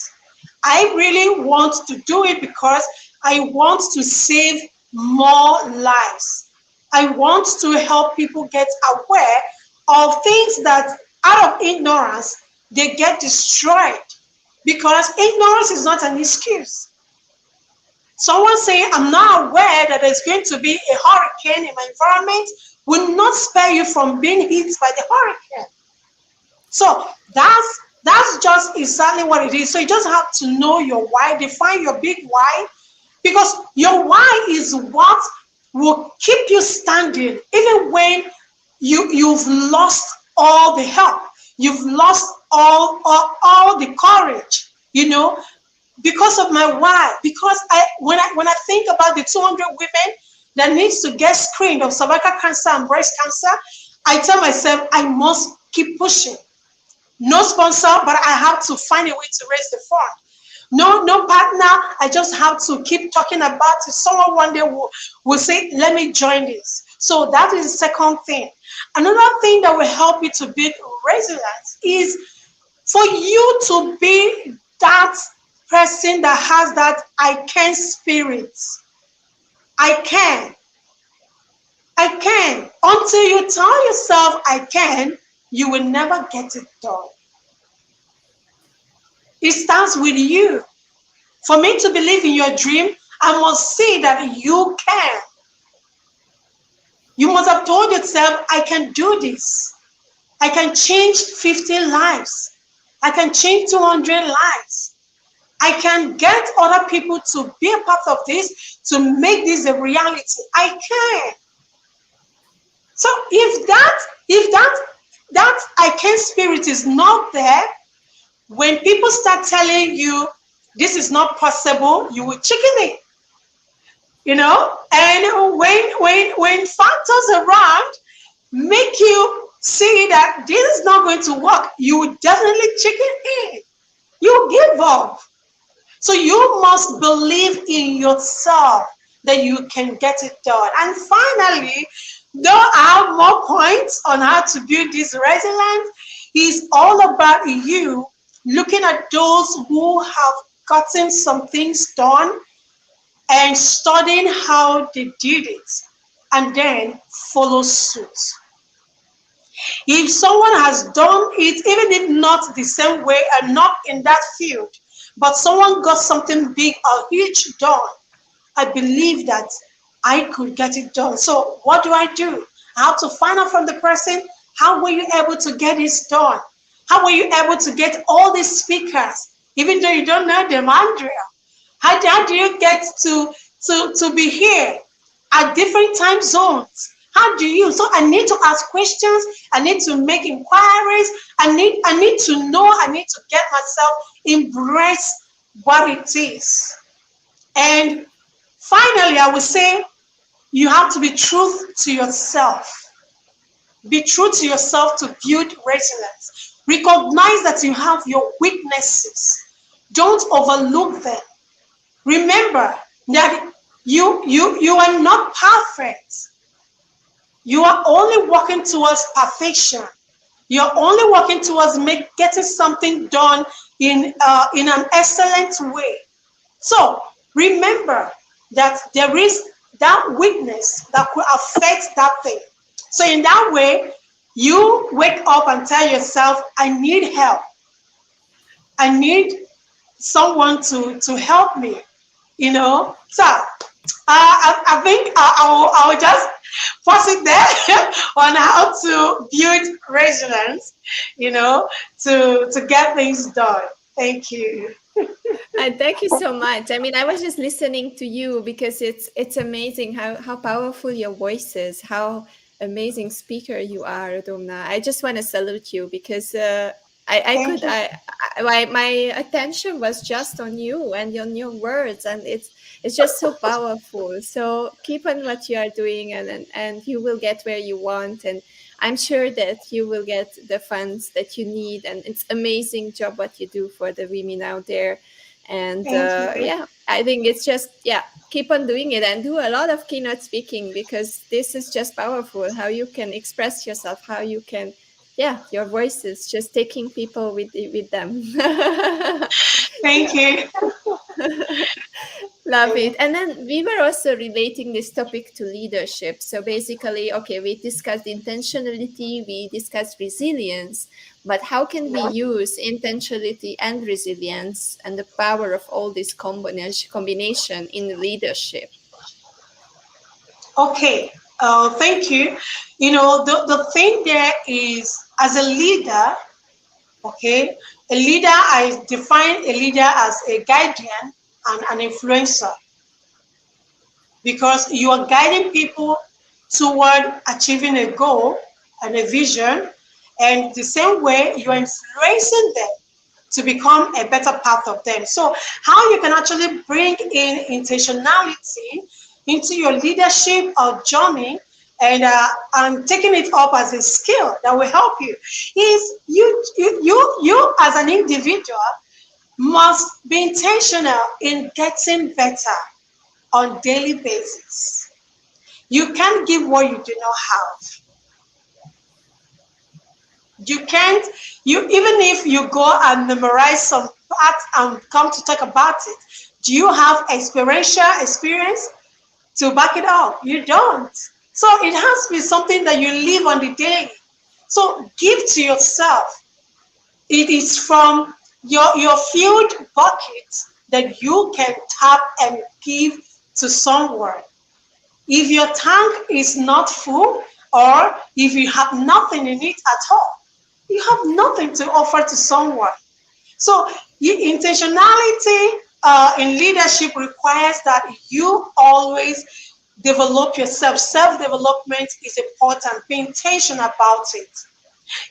I really want to do it because I want to save more lives. I want to help people get aware of things that out of ignorance, they get destroyed, because ignorance is not an excuse. Someone saying, I'm not aware that there's going to be a hurricane in my environment will not spare you from being hit by the hurricane. So that's just exactly what it is. So you just have to know your why, define your big why, because your why is what will keep you standing even when you've lost all the help, you've lost all the courage, you know, because of my why. Because when I think about the 200 women that needs to get screened of cervical cancer and breast cancer, I tell myself I must keep pushing. No sponsor, but I have to find a way to raise the fund. No partner, I just have to keep talking about it. Someone one day will say, let me join this. So that is the second thing. Another thing that will help you to build resilience is for you to be that person that has that I can spirit. I can. Until you tell yourself I can, you will never get it done. It starts with you. For me to believe in your dream, I must see that you can. You must have told yourself, I can do this. I can change 50 lives. I can change 200 lives. I can get other people to be a part of this, to make this a reality. I can. So if that I can spirit is not there, when people start telling you this is not possible, you will chicken it. You know, and when factors around make you see that this is not going to work, you will definitely chicken in. You give up. So you must believe in yourself that you can get it done. And finally, though I have more points on how to build this resilience, is all about you looking at those who have gotten some things done and studying how they did it, and then follow suit. If someone has done it, even if not the same way and not in that field, but someone got something big or huge done, I believe that I could get it done. So what do? I have to find out from the person, how were you able to get this done? How were you able to get all these speakers, even though you don't know them, Andrea? How do you get to be here at different time zones? How do you? So I need to ask questions. I need to make inquiries. I need to know. I need to get myself embrace what it is. And finally, I would say you have to be true to yourself. Be true to yourself to build resilience. Recognize that you have your weaknesses. Don't overlook them. Remember that you are not perfect. You are only working towards perfection. You're only working towards getting something done in an excellent way. So remember that there is that weakness that could affect that thing. So in that way, you wake up and tell yourself, I need help. I need someone to help me, you know. So I think I will just pause it there on how to build resilience, you know, to get things done. Thank you. And thank you so much. I mean, I was just listening to you because it's amazing how powerful your voice is, how amazing speaker you are, Udunma. I just want to salute you because I my attention was just on you and on your words, and it's just so powerful. So keep on what you are doing, and you will get where you want, and I'm sure that you will get the funds that you need. And it's amazing job what you do for the women out there. And Thank you. yeah, I think it's just, yeah, keep on doing it and do a lot of keynote speaking, because this is just powerful, how you can express yourself, how you can, yeah, your voice is just taking people with them. Thank you. Love it. And then we were also relating this topic to leadership. So basically, okay, we discussed intentionality, we discussed resilience, but how can we use intentionality and resilience and the power of all this combination in leadership? Okay. Thank you. You know, the thing there is, as a leader, okay, a leader, I define a leader as a guardian and an influencer, because you are guiding people toward achieving a goal and a vision, and the same way you are influencing them to become a better part of them. So how you can actually bring in intentionality into your leadership or journey, and taking it up as a skill that will help you, is you as an individual must be intentional in getting better on daily basis. You can't give what you do not have. You can't, even if you go and memorize some parts and come to talk about it, do you have experiential experience to back it up? You don't. So it has to be something that you live on the daily. So give to yourself. It is from your filled bucket that you can tap and give to someone. If your tank is not full, or if you have nothing in it at all, you have nothing to offer to someone. So intentionality in leadership requires that you always develop yourself. Self-development is important. Be intentional about it.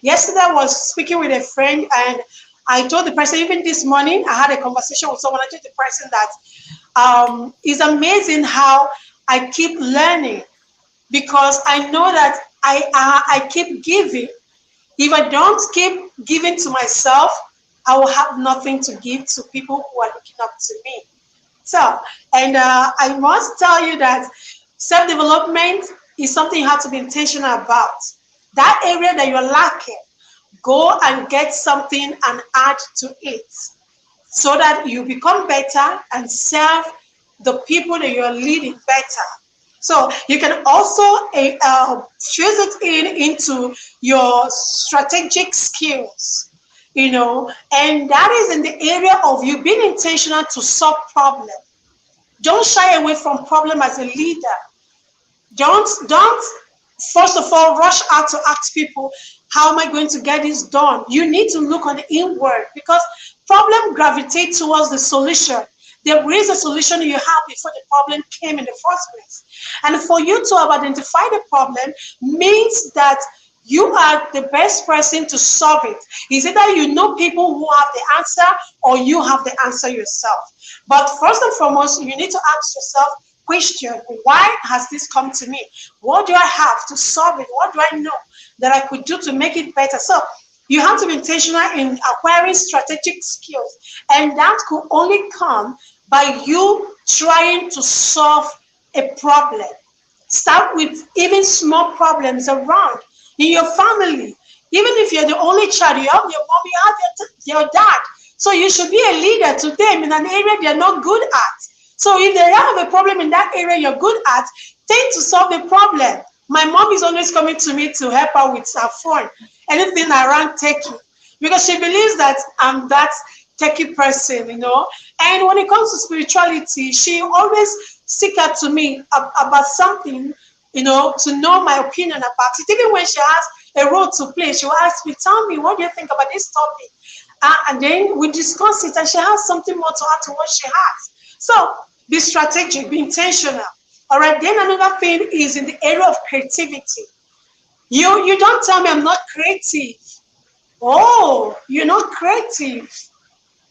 Yesterday I was speaking with a friend, and I told the person, even this morning, I had a conversation with someone. I told the person that it's amazing how I keep learning, because I know that I keep giving. If I don't keep giving to myself, I will have nothing to give to people who are looking up to me. So, and I must tell you that self-development is something you have to be intentional about. That area that you're lacking, go and get something and add to it, so that you become better and serve the people that you're leading better. So you can also fuse it into your strategic skills, you know, and that is in the area of you being intentional to solve problems. Don't shy away from problem as a leader. Don't first of all rush out to ask people, how am I going to get this done? You need to look on the inward, because problem gravitate towards the solution. There is a solution you have before the problem came in the first place. And for you to have identified the problem means that you are the best person to solve it. It's either you know people who have the answer, or you have the answer yourself. But first and foremost, you need to ask yourself question, why has this come to me? What do I have to solve it? What do I know that I could do to make it better? So you have to be intentional in acquiring strategic skills, and that could only come by you trying to solve a problem. Start with even small problems around in your family. Even if you're the only child, you have your mom, you have your dad. So you should be a leader to them in an area they're not good at. So if they have a problem in that area you're good at, tend to solve the problem. My mom is always coming to me to help her with her phone, anything around techie, because she believes that I'm that techie person, you know. And when it comes to spirituality, she always seek out to me about something, you know, to know my opinion about it. Even when she has a role to play, she will ask me, tell me, what do you think about this topic? And then we discuss it, and she has something more to add to what she has. So be strategic, be intentional. All right, then another thing is in the area of creativity. You don't tell me I'm not creative. Oh, you're not creative.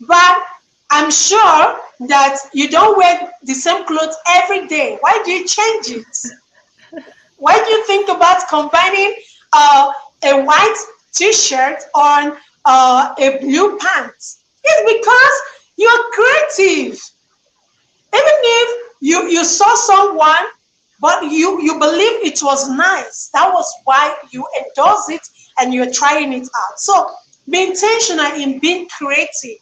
But I'm sure that you don't wear the same clothes every day. Why do you change it? Why do you think about combining a white t-shirt on a blue pants? It's because you're creative. Even if you saw someone, but you believe it was nice, that was why you endorse it and you're trying it out. So be intentional in being creative.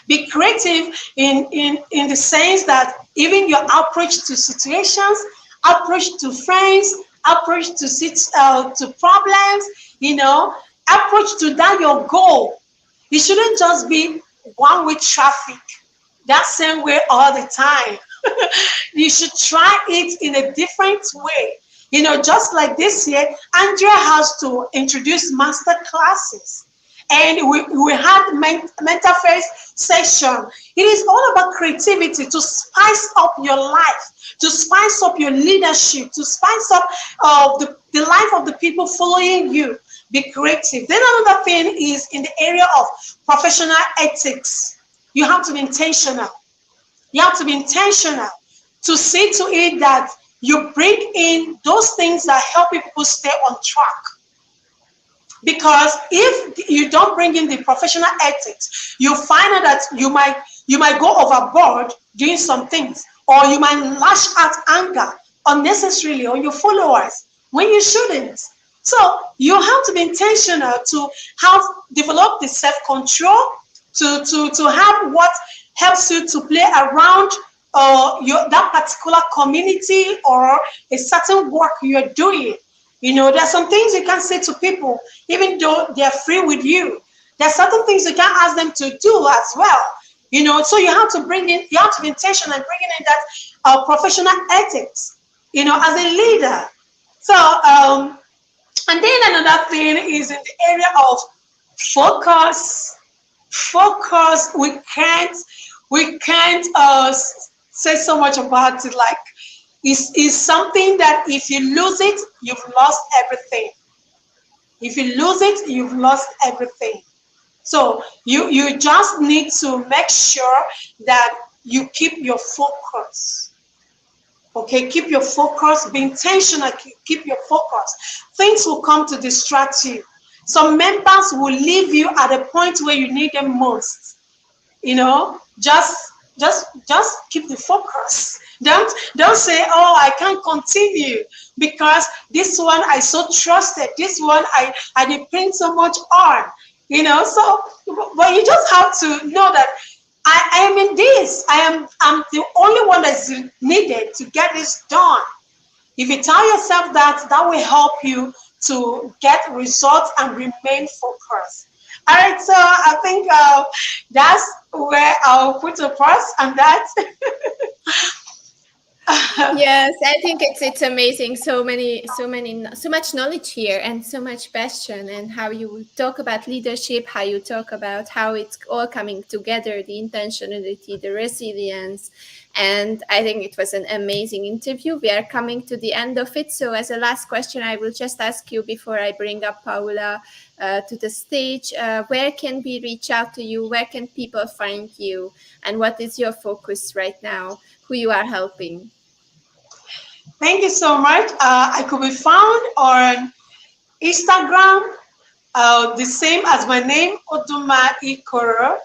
Be creative in the sense that even your approach to situations, approach to friends, approach to problems, approach to that your goal. It shouldn't just be one-way traffic, that same way all the time. You should try it in a different way. Just like this year, Andrea has to introduce master classes. And we had mental phase session. It is all about creativity, to spice up your life, to spice up your leadership, to spice up the life of the people following you. Be creative. Then another thing is in the area of professional ethics. You have to be intentional. You have to be intentional to see to it that you bring in those things that help people stay on track. Because if you don't bring in the professional ethics, you find out that you might go overboard doing some things, or you might lash out anger unnecessarily on your followers when you shouldn't. So you have to be intentional to develop the self-control, to have what helps you to play around that particular community or a certain work you're doing. There's some things you can say to people, even though they're free with you. There's certain things you can ask them to do as well. So you have to you have to be intentional and bringing in that professional ethics, as a leader. So, and then another thing is in the area of focus. Focus, we can't say so much about it. Like, is something that if you lose it, you've lost everything. If you lose it, you've lost everything. So you just need to make sure that you keep your focus. Okay, keep your focus, be intentional, keep your focus. Things will come to distract you. Some members will leave you at a point where you need them most. Just keep the focus. Don't say, oh, I can't continue because this one I so trusted, this one I depend so much on, so, but you just have to know that I am in this. I'm the only one that's needed to get this done. If you tell yourself that, that will help you to get results and remain focused. All right, so I think that's where I'll put a pause on that. Yes, I think it's amazing. So much knowledge here and so much passion, and how you talk about leadership, how you talk about how it's all coming together, the intentionality, the resilience. And I think it was an amazing interview. We are coming to the end of it. So as a last question, I will just ask you before I bring up Paula to the stage, where can we reach out to you? Where can people find you? And what is your focus right now? Who you are helping? Thank you so much. I could be found on Instagram, the same as my name, Udunma Ikoro.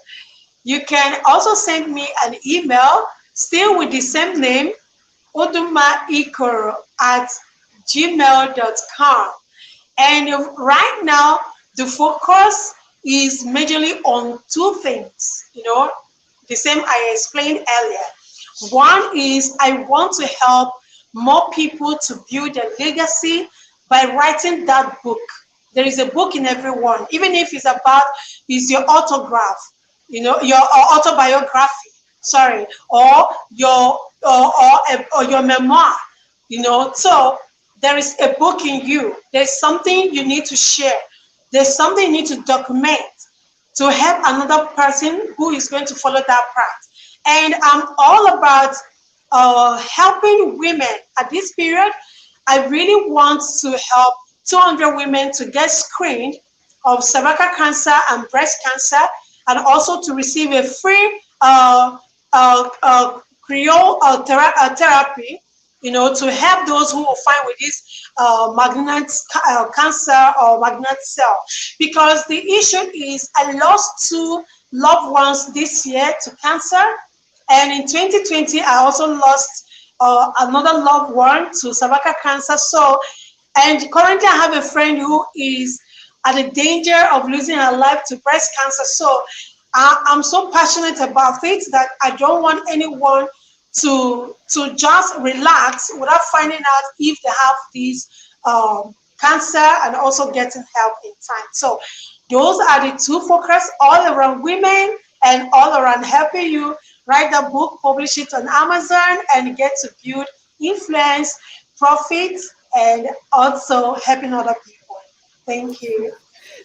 You can also send me an email, still with the same name, udumaikoro@gmail.com. And right now, the focus is majorly on two things, the same I explained earlier. One is I want to help more people to build a legacy by writing that book. There is a book in everyone, even if it's your autograph, your autobiography, or your memoir, So there is a book in you. There's something you need to share. There's something you need to document to help another person who is going to follow that path. And I'm all about helping women at this period. I really want to help 200 women to get screened of cervical cancer and breast cancer. and also to receive a free Creole therapy, to help those who are fine with this malignant cancer or malignant cell. Because the issue is I lost 2 loved ones this year to cancer, and in 2020 I also lost another loved one to Zsapka cancer. So, and currently I have a friend who is at the danger of losing her life to breast cancer. So I'm so passionate about it that I don't want anyone to just relax without finding out if they have this cancer and also getting help in time. So those are the 2 focus, all around women and all around helping you write the book, publish it on Amazon, and get to build influence, profit, and also helping other people. Thank you.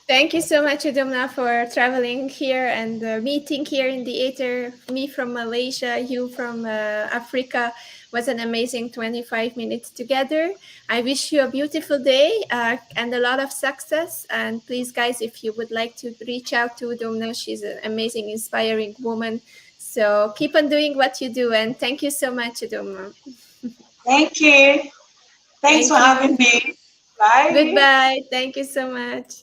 Thank you so much, Udunma, for traveling here and meeting here in the Ether. Me from Malaysia, you from Africa. Was an amazing 25 minutes together. I wish you a beautiful day and a lot of success. And please, guys, if you would like to reach out to Udunma, she's an amazing, inspiring woman. So keep on doing what you do. And thank you so much, Udunma. Thank you. Thanks for having me. Bye. Goodbye. Thank you so much.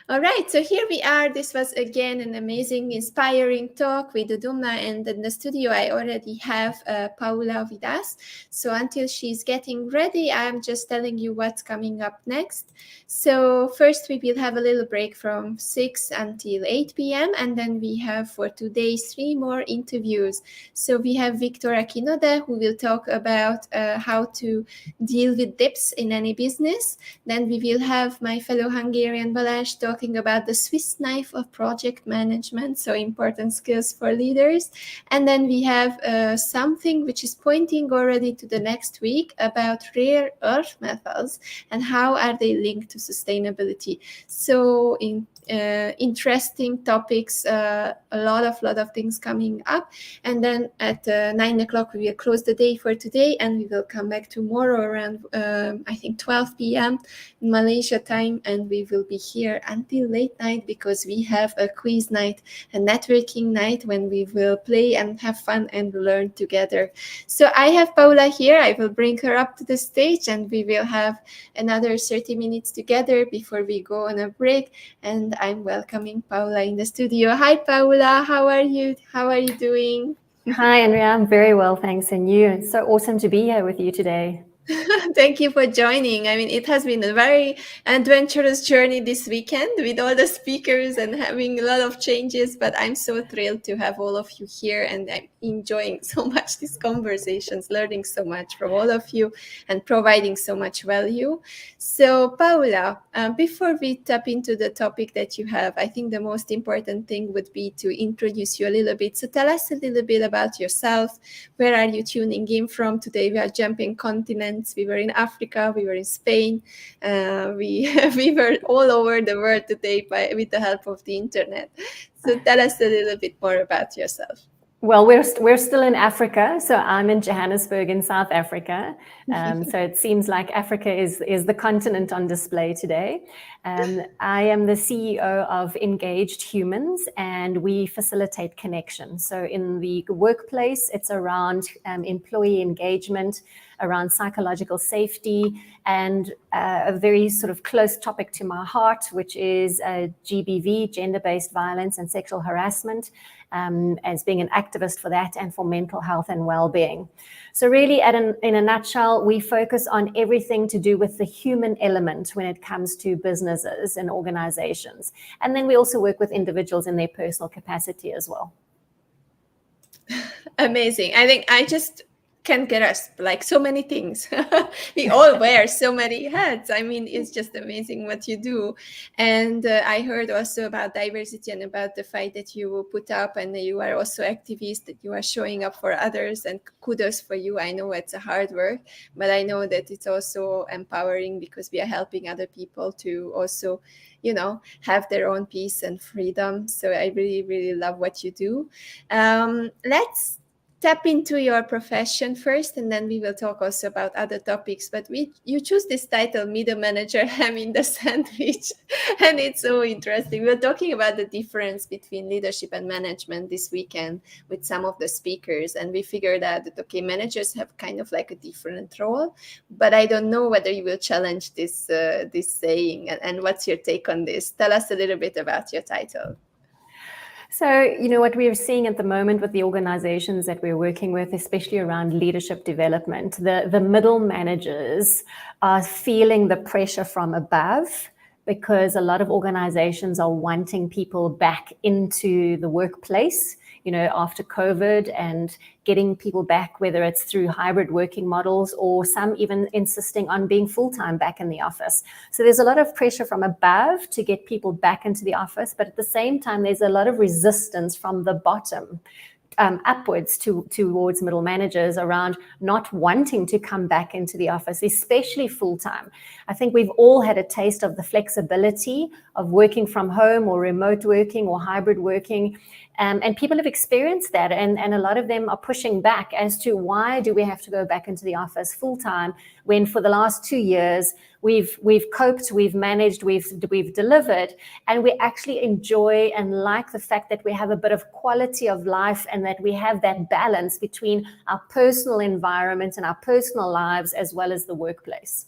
All right, so here we are. This was again an amazing, inspiring talk with Udunma, and in the studio I already have Paula with us. So until she's getting ready, I'm just telling you what's coming up next. So first we will have a little break from 6 until 8 p.m. and then we have for 2 days 3 more interviews. So we have Victor Akinode, who will talk about how to deal with dips in any business. Then we will have my fellow Hungarian Balázs talking about the Swiss knife of project management, so important skills for leaders. And then we have something which is pointing already to the next week about rare earth metals and how are they linked to sustainability. So interesting topics, a lot of things coming up. And then at 9 o'clock we will close the day for today, and we will come back tomorrow around I think 12 p.m. in Malaysia time, and we will be here until late night because we have a quiz night, a networking night when we will play and have fun and learn together. So I have Paula here. I will bring her up to the stage and we will have another 30 minutes together before we go on a break. And I'm welcoming Paula in the studio. Hi, Paula. How are you? How are you doing? Hi, Andrea. I'm very well, thanks. And you? It's so awesome to be here with you today. Thank you for joining. I mean, it has been a very adventurous journey this weekend with all the speakers and having a lot of changes, but I'm so thrilled to have all of you here, and I'm enjoying so much these conversations, learning so much from all of you and providing so much value. So Paula, before we tap into the topic that you have, I think the most important thing would be to introduce you a little bit. So tell us a little bit about yourself. Where are you tuning in from? Today we are jumping continents. We were in Africa, we were in Spain, we were all over the world today with the help of the internet. So tell us a little bit more about yourself. Well, we're still in Africa, so I'm in Johannesburg in South Africa. So it seems like Africa is the continent on display today. I am the CEO of Engaged Humans, and we facilitate connection. So in the workplace, it's around employee engagement, around psychological safety, and a very sort of close topic to my heart, which is GBV, gender-based violence and sexual harassment, as being an activist for that and for mental health and well-being. So really, in a nutshell, we focus on everything to do with the human element when it comes to businesses and organizations. And then we also work with individuals in their personal capacity as well. Amazing. I think I just can grasp like so many things. We all wear so many hats. I mean, it's just amazing what you do. And I heard also about diversity and about the fight that you put up, and you are also activist, that you are showing up for others, and kudos for you. I know it's a hard work, but I know that it's also empowering because we are helping other people to also, you know, have their own peace and freedom. So I really, really love what you do. Let's tap into your profession first, and then we will talk also about other topics. But you choose this title, Middle Manager, Ham in the Sandwich, and it's so interesting. We're talking about the difference between leadership and management this weekend with some of the speakers, and we figured out that, okay, managers have kind of like a different role, but I don't know whether you will challenge this saying, and what's your take on this? Tell us a little bit about your title. So, what we're seeing at the moment with the organizations that we're working with, especially around leadership development, the middle managers are feeling the pressure from above, because a lot of organizations are wanting people back into the workplace, after COVID, and getting people back, whether it's through hybrid working models or some even insisting on being full-time back in the office. So there's a lot of pressure from above to get people back into the office, but at the same time, there's a lot of resistance from the bottom upwards towards middle managers around not wanting to come back into the office, especially full-time. I think we've all had a taste of the flexibility of working from home or remote working or hybrid working. And people have experienced that, and a lot of them are pushing back as to why do we have to go back into the office full-time when for the last 2 years we've coped, we've managed, we've delivered, and we actually enjoy and like the fact that we have a bit of quality of life and that we have that balance between our personal environment and our personal lives as well as the workplace.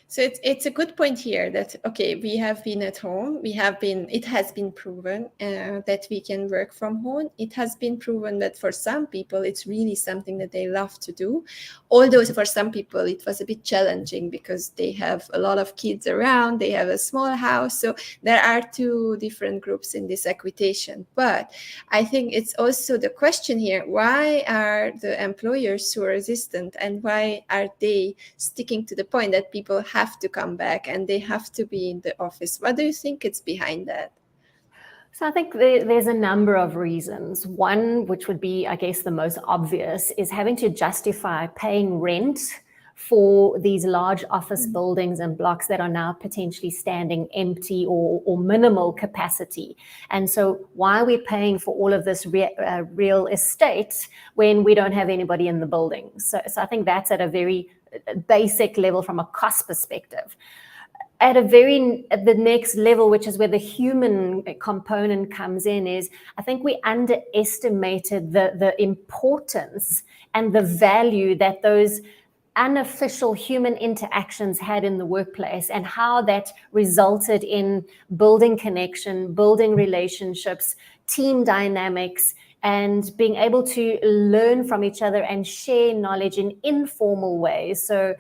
So it's a good point here that, okay, we have been at home. It has been proven that we can work from home. It has been proven that for some people, it's really something that they love to do. Although for some people, it was a bit challenging because they have a lot of kids around, they have a small house. So there are two different groups in this equitation. But I think it's also the question here, why are the employers so resistant, and why are they sticking to the point that people have to come back and they have to be in the office? What do you think it's behind that? So I think there's a number of reasons. One, which would be, I guess, the most obvious, is having to justify paying rent for these large office buildings and blocks that are now potentially standing empty or minimal capacity. And so why are we paying for all of this real estate when we don't have anybody in the building? So I think that's at a very basic level from a cost perspective. At the next level, which is where the human component comes in, is I think we underestimated the importance and the value that those unofficial human interactions had in the workplace, and how that resulted in building connection, building relationships, team dynamics, and being able to learn from each other and share knowledge in informal ways. So,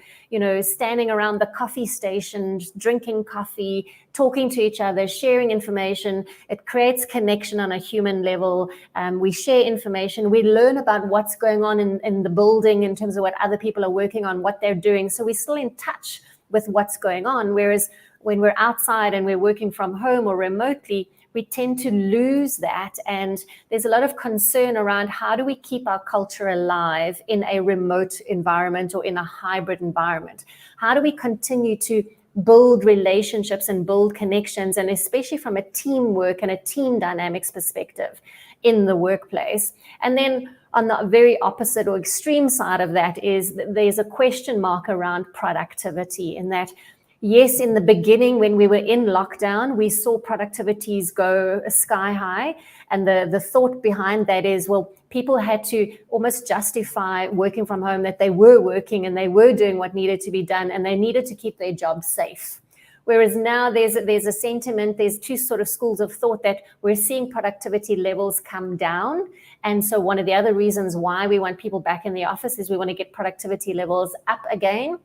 standing around the coffee station, drinking coffee, talking to each other, sharing information, it creates connection on a human level. We share information, we learn about what's going on in the building in terms of what other people are working on, what they're doing. So we're still in touch with what's going on. Whereas when we're outside and we're working from home or remotely, we tend to lose that. And there's a lot of concern around how do we keep our culture alive in a remote environment or in a hybrid environment? How do we continue to build relationships and build connections, and especially from a teamwork and a team dynamics perspective in the workplace? And then on the very opposite or extreme side of that is there's a question mark around productivity, in that yes, in the beginning, when we were in lockdown, we saw productivities go sky high. And the thought behind that is, well, people had to almost justify working from home, that they were working and they were doing what needed to be done, and they needed to keep their jobs safe. Whereas now there's a sentiment, there's two sort of schools of thought, that we're seeing productivity levels come down. And so one of the other reasons why we want people back in the office is we want to get productivity levels up again.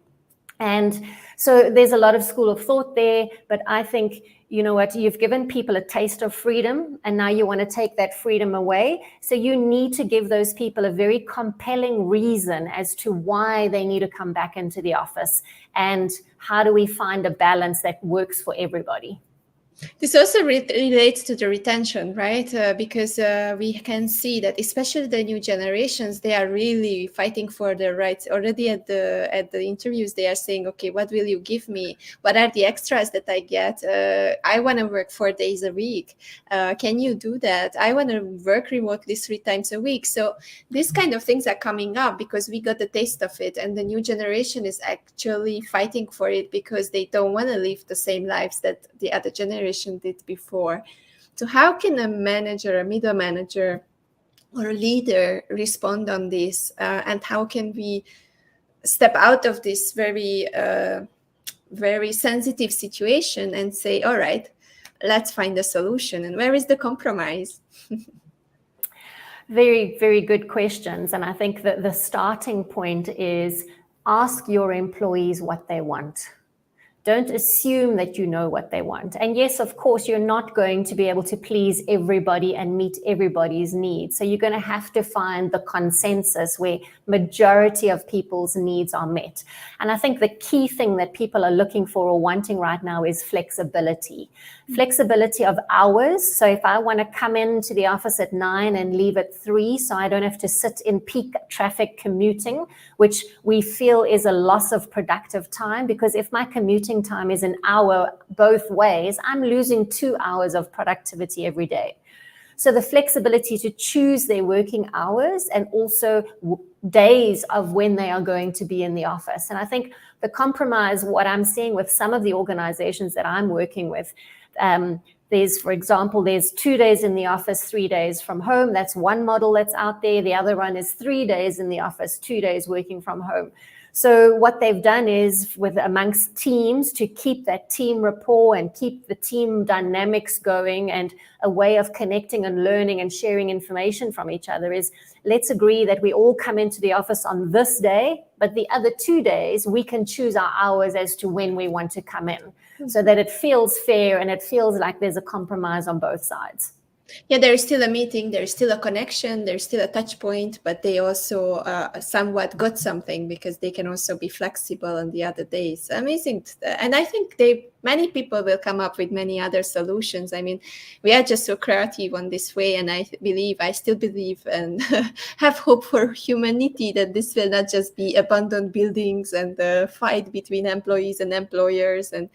And so there's a lot of school of thought there, but I think, you know what, you've given people a taste of freedom, and now you want to take that freedom away. So you need to give those people a very compelling reason as to why they need to come back into the office, and how do we find a balance that works for everybody. This also relates to the retention, right? Because we can see that, especially the new generations, they are really fighting for their rights. Already at the interviews, they are saying, "Okay, what will you give me? What are the extras that I get? I want to work 4 days a week. Can you do that? I want to work remotely 3 times a week." So these kind of things are coming up because we got a taste of it, and the new generation is actually fighting for it because they don't want to live the same lives that the other generation did before. So how can a manager, a middle manager, or a leader respond on this? And how can we step out of this very sensitive situation and say, all right, let's find a solution? And where is the compromise? Very, very good questions. And I think that the starting point is ask your employees what they want. Don't assume that you know what they want. And yes, of course, you're not going to be able to please everybody and meet everybody's needs. So you're going to have to find the consensus where majority of people's needs are met. And I think the key thing that people are looking for or wanting right now is flexibility. Flexibility of hours. So if I want to come into the office at 9 and leave at 3, so I don't have to sit in peak traffic commuting, which we feel is a loss of productive time, because if my commuting time is an hour both ways, I'm losing 2 hours of productivity every day. So the flexibility to choose their working hours and also days of when they are going to be in the office. And I think the compromise, what I'm seeing with some of the organizations that I'm working with, there's, for example, there's 2 days in the office, 3 days from home. That's one model that's out there. The other one is 3 days in the office, 2 days working from home. So what they've done is, with amongst teams, to keep that team rapport and keep the team dynamics going and a way of connecting and learning and sharing information from each other, is let's agree that we all come into the office on this day, but the other 2 days we can choose our hours as to when we want to come in, so that it feels fair and it feels like there's a compromise on both sides. Yeah, there is still a meeting, there's still a connection, there's still a touch point, but they also somewhat got something because they can also be flexible on the other days. Amazing. And I think many people will come up with many other solutions. I mean, we are just so creative on this way, and I still believe and have hope for humanity that this will not just be abandoned buildings and the fight between employees and employers, and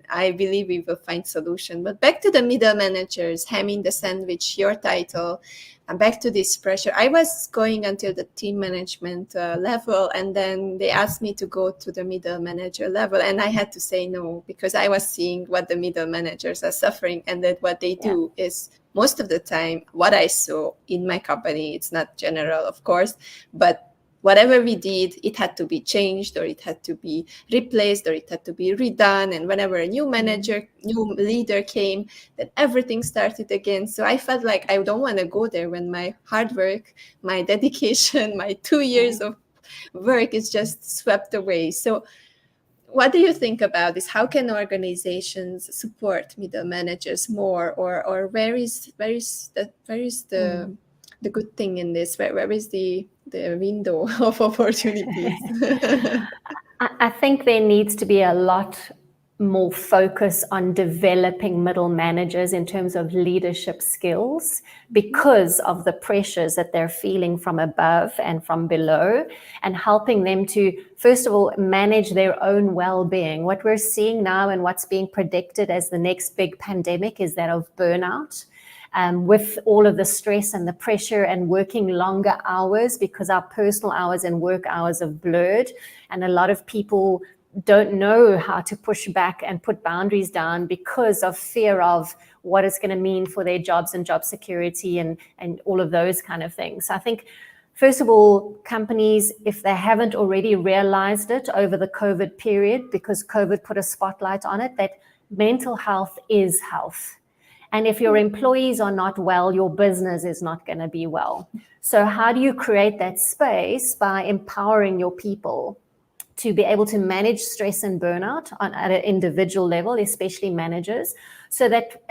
I believe we will find solution. But back to the middle managers, hamming the sandwich, your title, and back to this pressure. I was going until the team management level, and then they asked me to go to the middle manager level, and I had to say no, because I was seeing what the middle managers are suffering, and that what they do is most of the time what I saw in my company. It's not general, of course, but whatever we did, it had to be changed, or it had to be replaced, or it had to be redone. And whenever a new manager, new leader came, then everything started again. So I felt like I don't want to go there when my hard work, my dedication, my 2 years of work is just swept away. So what do you think about this? How can organizations support middle managers more, or where is the good thing in this? Where is the window of opportunities? I think there needs to be a lot more focus on developing middle managers in terms of leadership skills, because of the pressures that they're feeling from above and from below, and helping them to, first of all, manage their own well-being. What we're seeing now and what's being predicted as the next big pandemic is that of burnout. With all of the stress and the pressure and working longer hours, because our personal hours and work hours have blurred, and a lot of people don't know how to push back and put boundaries down because of fear of what it's going to mean for their jobs and job security and all of those kind of things. So I think, first of all, companies, if they haven't already realized it over the COVID period, because COVID put a spotlight on it, that mental health is health. And if your employees are not well, your business is not going to be well. So how do you create that space? By empowering your people to be able to manage stress and burnout at an individual level, especially managers, so that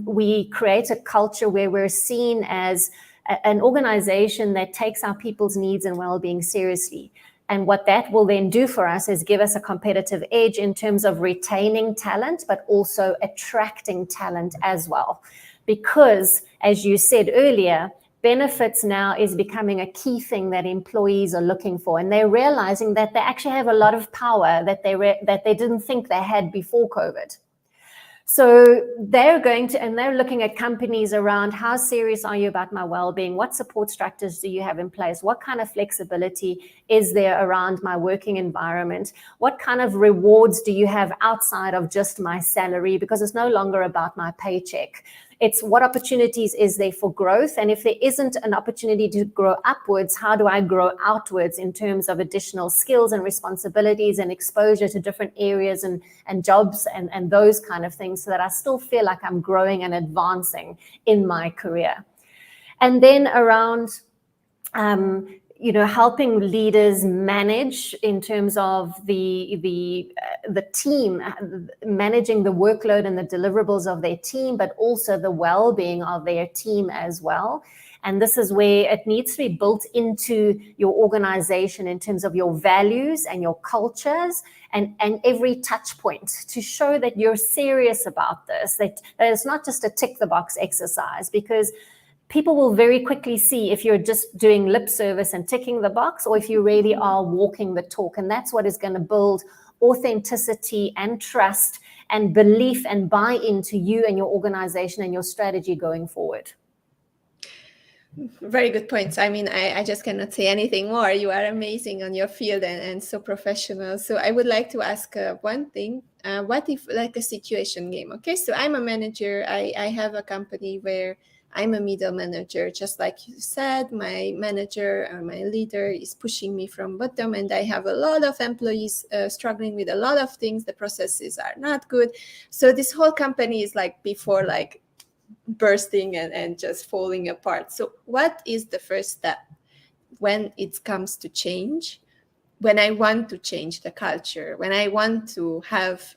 we create a culture where we're seen as an organization that takes our people's needs and well-being seriously. And what that will then do for us is give us a competitive edge in terms of retaining talent, but also attracting talent as well. Because, as you said earlier, benefits now is becoming a key thing that employees are looking for. And they're realizing that they actually have a lot of power that they didn't think they had before COVID. So they're going to, and they're looking at companies around how serious are you about my well-being? What support structures do you have in place? What kind of flexibility is there around my working environment? What kind of rewards do you have outside of just my salary? Because it's no longer about my paycheck. It's what opportunities is there for growth? And if there isn't an opportunity to grow upwards, how do I grow outwards in terms of additional skills and responsibilities and exposure to different areas and jobs and those kind of things, so that I still feel like I'm growing and advancing in my career? And then around helping leaders manage in terms of the team, managing the workload and the deliverables of their team, but also the well-being of their team as well. And this is where it needs to be built into your organization in terms of your values and your cultures and every touch point, to show that you're serious about this, that it's not just a tick the box exercise, because people will very quickly see if you're just doing lip service and ticking the box, or if you really are walking the talk. And that's what is going to build authenticity and trust and belief and buy-in to you and your organization and your strategy going forward. Very good points. I mean, I just cannot say anything more. You are amazing on your field and so professional. So I would like to ask one thing. What if, like, a situation game? Okay, so I'm a manager. I have a company where I'm a middle manager. Just like you said, my manager or my leader is pushing me from bottom, and I have a lot of employees struggling with a lot of things. The processes are not good. So this whole company is like before like bursting and just falling apart. So what is the first step when it comes to change? When I want to change the culture, when I want to have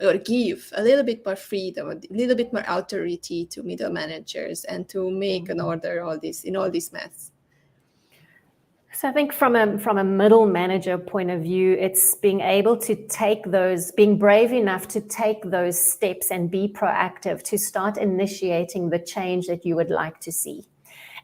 or give a little bit more freedom, a little bit more authority to middle managers, and to make an order all this mess? So I think from a middle manager point of view, it's being able to take those, being brave enough to take those steps and be proactive to start initiating the change that you would like to see.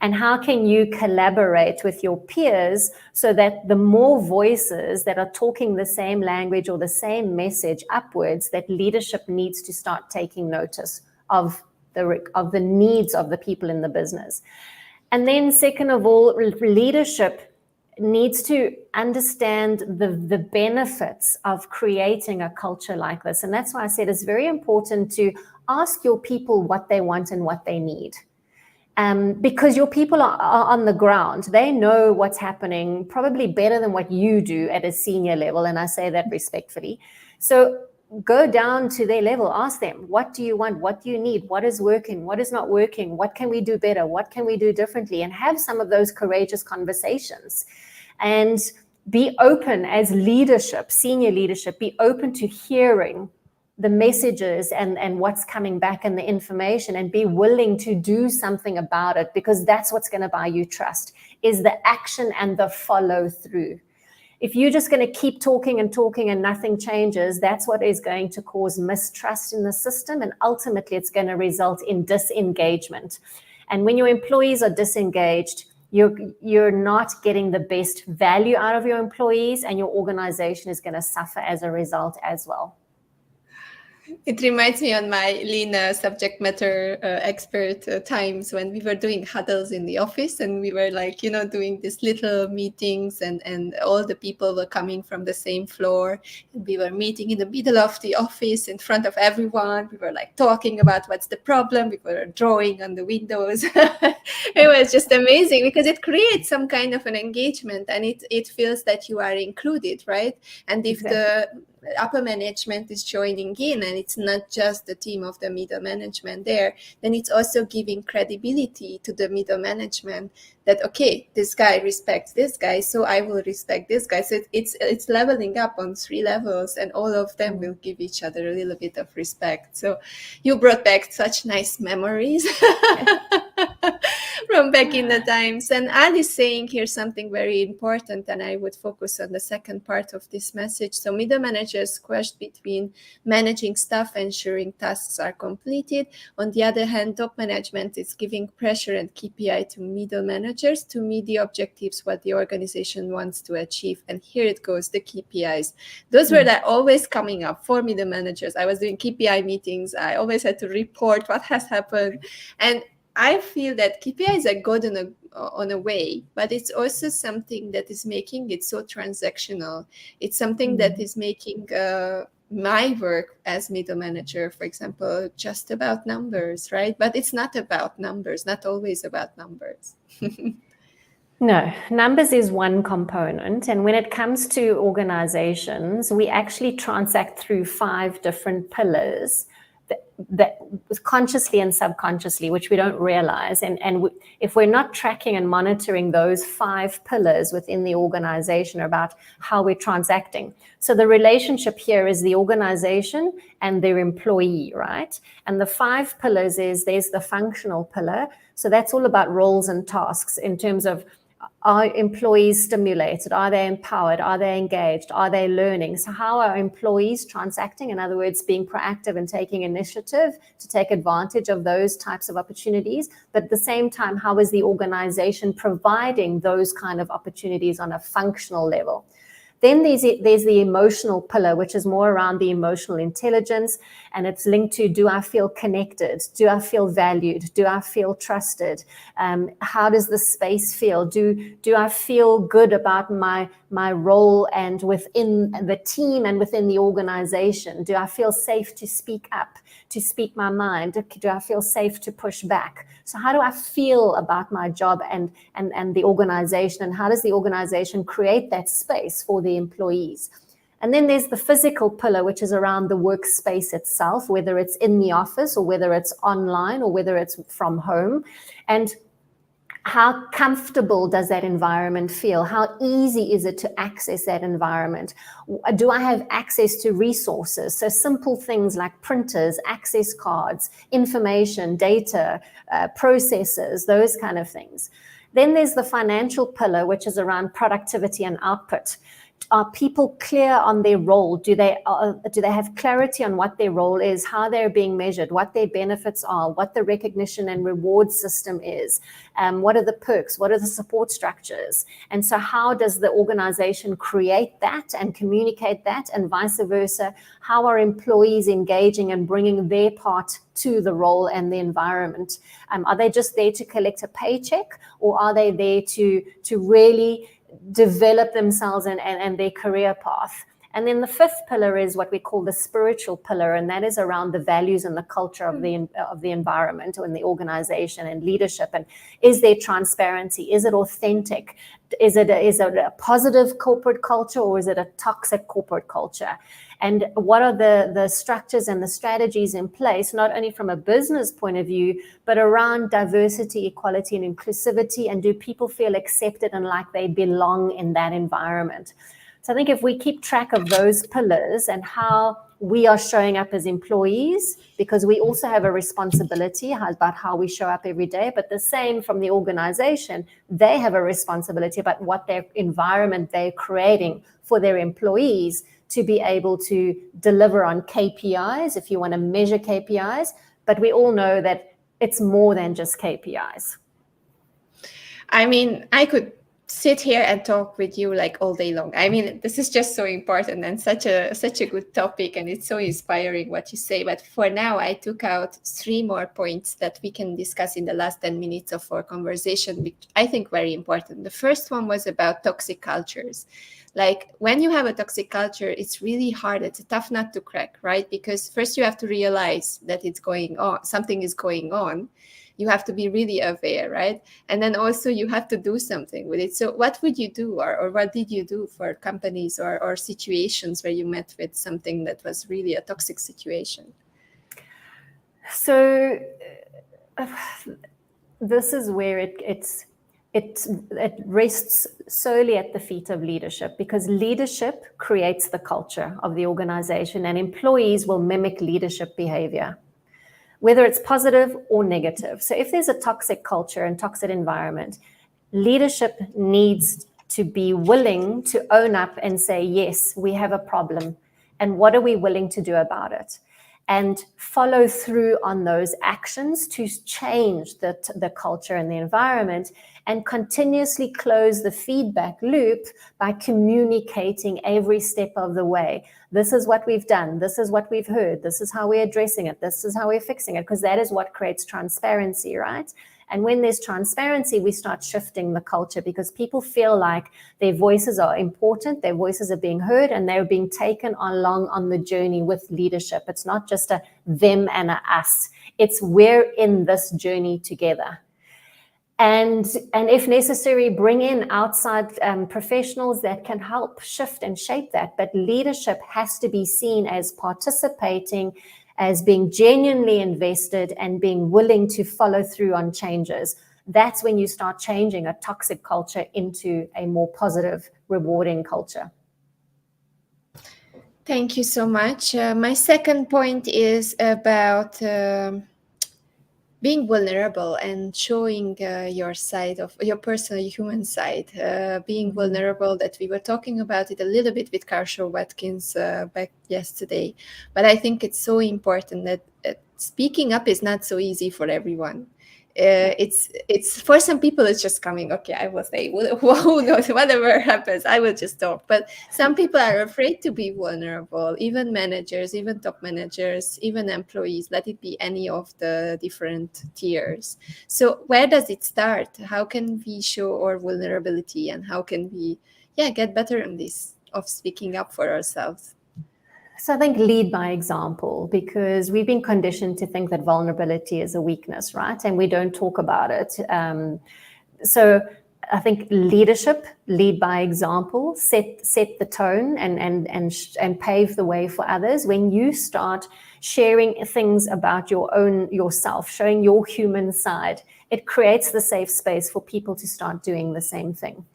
And how can you collaborate with your peers so that the more voices that are talking the same language or the same message upwards, that leadership needs to start taking notice of the needs of the people in the business. And then second of all, leadership needs to understand the benefits of creating a culture like this. And that's why I said it's very important to ask your people what they want and what they need. Because your people are on the ground. They know what's happening probably better than what you do at a senior level. And I say that respectfully. So go down to their level, ask them, what do you want? What do you need? What is working? What is not working? What can we do better? What can we do differently? And have some of those courageous conversations. And be open as leadership, senior leadership, be open to hearing the messages and what's coming back and the information, and be willing to do something about it, because that's what's going to buy you trust, is the action and the follow through. If you're just going to keep talking and talking and nothing changes, that's what is going to cause mistrust in the system, and ultimately it's going to result in disengagement. And when your employees are disengaged, you're not getting the best value out of your employees, and your organization is going to suffer as a result as well. It reminds me on my lean subject matter expert times, when we were doing huddles in the office, and we were like, doing these little meetings, and all the people were coming from the same floor, and we were meeting in the middle of the office in front of everyone. We were like talking about what's the problem. We were drawing on the windows. It was just amazing, because it creates some kind of an engagement, and it feels that you are included, right? And if the upper management is joining in, and it's not just the team of the middle management there, then it's also giving credibility to the middle management that, okay, this guy respects this guy, so I will respect this guy. So it's leveling up on 3 levels, and all of them will give each other a little bit of respect. So you brought back such nice memories. from back in the times. And Ali is saying here something very important, and I would focus on the second part of this message. So middle managers squash between managing staff, ensuring tasks are completed. On the other hand, top management is giving pressure and KPI to middle managers to meet the objectives what the organization wants to achieve. And here it goes, the KPIs. Those were like always coming up for middle managers. I was doing KPI meetings. I always had to report what has happened. And I feel that KPIs are good on a way, but it's also something that is making it so transactional. It's something that is making my work as middle manager, for example, just about numbers, right? But it's not about numbers, not always about numbers. No, numbers is one component. And when it comes to organizations, we actually transact through 5 different pillars that consciously and subconsciously, which we don't realize. And if we're not tracking and monitoring those 5 pillars within the organization about how we're transacting. So the relationship here is the organization and their employee, right? And the 5 pillars there's the functional pillar. So that's all about roles and tasks in terms of, are employees stimulated? Are they empowered? Are they engaged? Are they learning? So how are employees transacting? In other words, being proactive and taking initiative to take advantage of those types of opportunities. But at the same time, how is the organization providing those kind of opportunities on a functional level? Then there's the emotional pillar, which is more around the emotional intelligence, and it's linked to, do I feel connected? Do I feel valued? Do I feel trusted? How does the space feel? Do I feel good about my role and within the team and within the organization? Do I feel safe to speak up, to speak my mind? Do I feel safe to push back? So how do I feel about my job and the organization, and how does the organization create that space for the employees? And then there's the physical pillar, which is around the workspace itself, whether it's in the office or whether it's online or whether it's from home. And how comfortable does that environment feel? How easy is it to access that environment? Do I have access to resources? So simple things like printers, access cards, information, data, processes, those kind of things. Then there's the financial pillar, which is around productivity and output. Are people clear on their role? Do they have clarity on what their role is, how they're being measured, what their benefits are, what the recognition and reward system is, what are the perks, what are the support structures? And so how does the organization create that and communicate that, and vice versa? How are employees engaging and bringing their part to the role and the environment? Are they just there to collect a paycheck, or are they there to really develop themselves and their career path? And then the 5th pillar is what we call the spiritual pillar, and that is around the values and the culture of the environment or in the organization and leadership. And is there transparency? Is it authentic? Is it a positive corporate culture, or is it a toxic corporate culture? And what are the structures and the strategies in place, not only from a business point of view, but around diversity, equality, and inclusivity? And do people feel accepted and like they belong in that environment? So I think if we keep track of those pillars and how we are showing up as employees, because we also have a responsibility about how we show up every day, but the same from the organization, they have a responsibility about what their environment they're creating for their employees to be able to deliver on KPIs, if you want to measure KPIs. But we all know that it's more than just KPIs. I mean, I could sit here and talk with you like all day long. I mean, this is just so important and such a good topic, and it's so inspiring what you say. But for now, I took out 3 more points that we can discuss in the last 10 minutes of our conversation, which I think very important. The first one was about toxic cultures. Like when you have a toxic culture, it's really hard. It's a tough nut to crack, right? Because first you have to realize that it's going on, something is going on. You have to be really aware, right? And then also you have to do something with it. So what would you do, or what did you do for companies or situations where you met with something that was really a toxic situation? So this is where it rests solely at the feet of leadership, because leadership creates the culture of the organization, and employees will mimic leadership behavior. whether it's positive or negative. So if there's a toxic culture and toxic environment, leadership needs to be willing to own up and say, yes, we have a problem, and what are we willing to do about it? And follow through on those actions to change the culture and the environment, and continuously close the feedback loop by communicating every step of the way. This is what we've done. This is what we've heard. This is how we're addressing it. This is how we're fixing it, because that is what creates transparency, right? And when there's transparency, we start shifting the culture, because people feel like their voices are important, their voices are being heard, and they're being taken along on the journey with leadership. It's not just a them and a us. It's we're in this journey together. And if necessary, bring in outside professionals that can help shift and shape that. But leadership has to be seen as participating, as being genuinely invested, and being willing to follow through on changes. That's when you start changing a toxic culture into a more positive, rewarding culture. Thank you so much. My second point is about being vulnerable and showing your side of your personal human side, being vulnerable, that we were talking about it a little bit with Carshall Watkins back yesterday. But I think it's so important that speaking up is not so easy for everyone. It's for some people it's just coming, okay, I will say, who knows, whatever happens, I will just talk. But some people are afraid to be vulnerable, even managers, even top managers, even employees, let it be any of the different tiers. So where does it start? How can we show our vulnerability, and how can we get better on this of speaking up for ourselves? So I think lead by example, because we've been conditioned to think that vulnerability is a weakness, right? And we don't talk about it. So I think leadership, lead by example, set the tone and pave the way for others. When you start sharing things about yourself, showing your human side, it creates the safe space for people to start doing the same thing.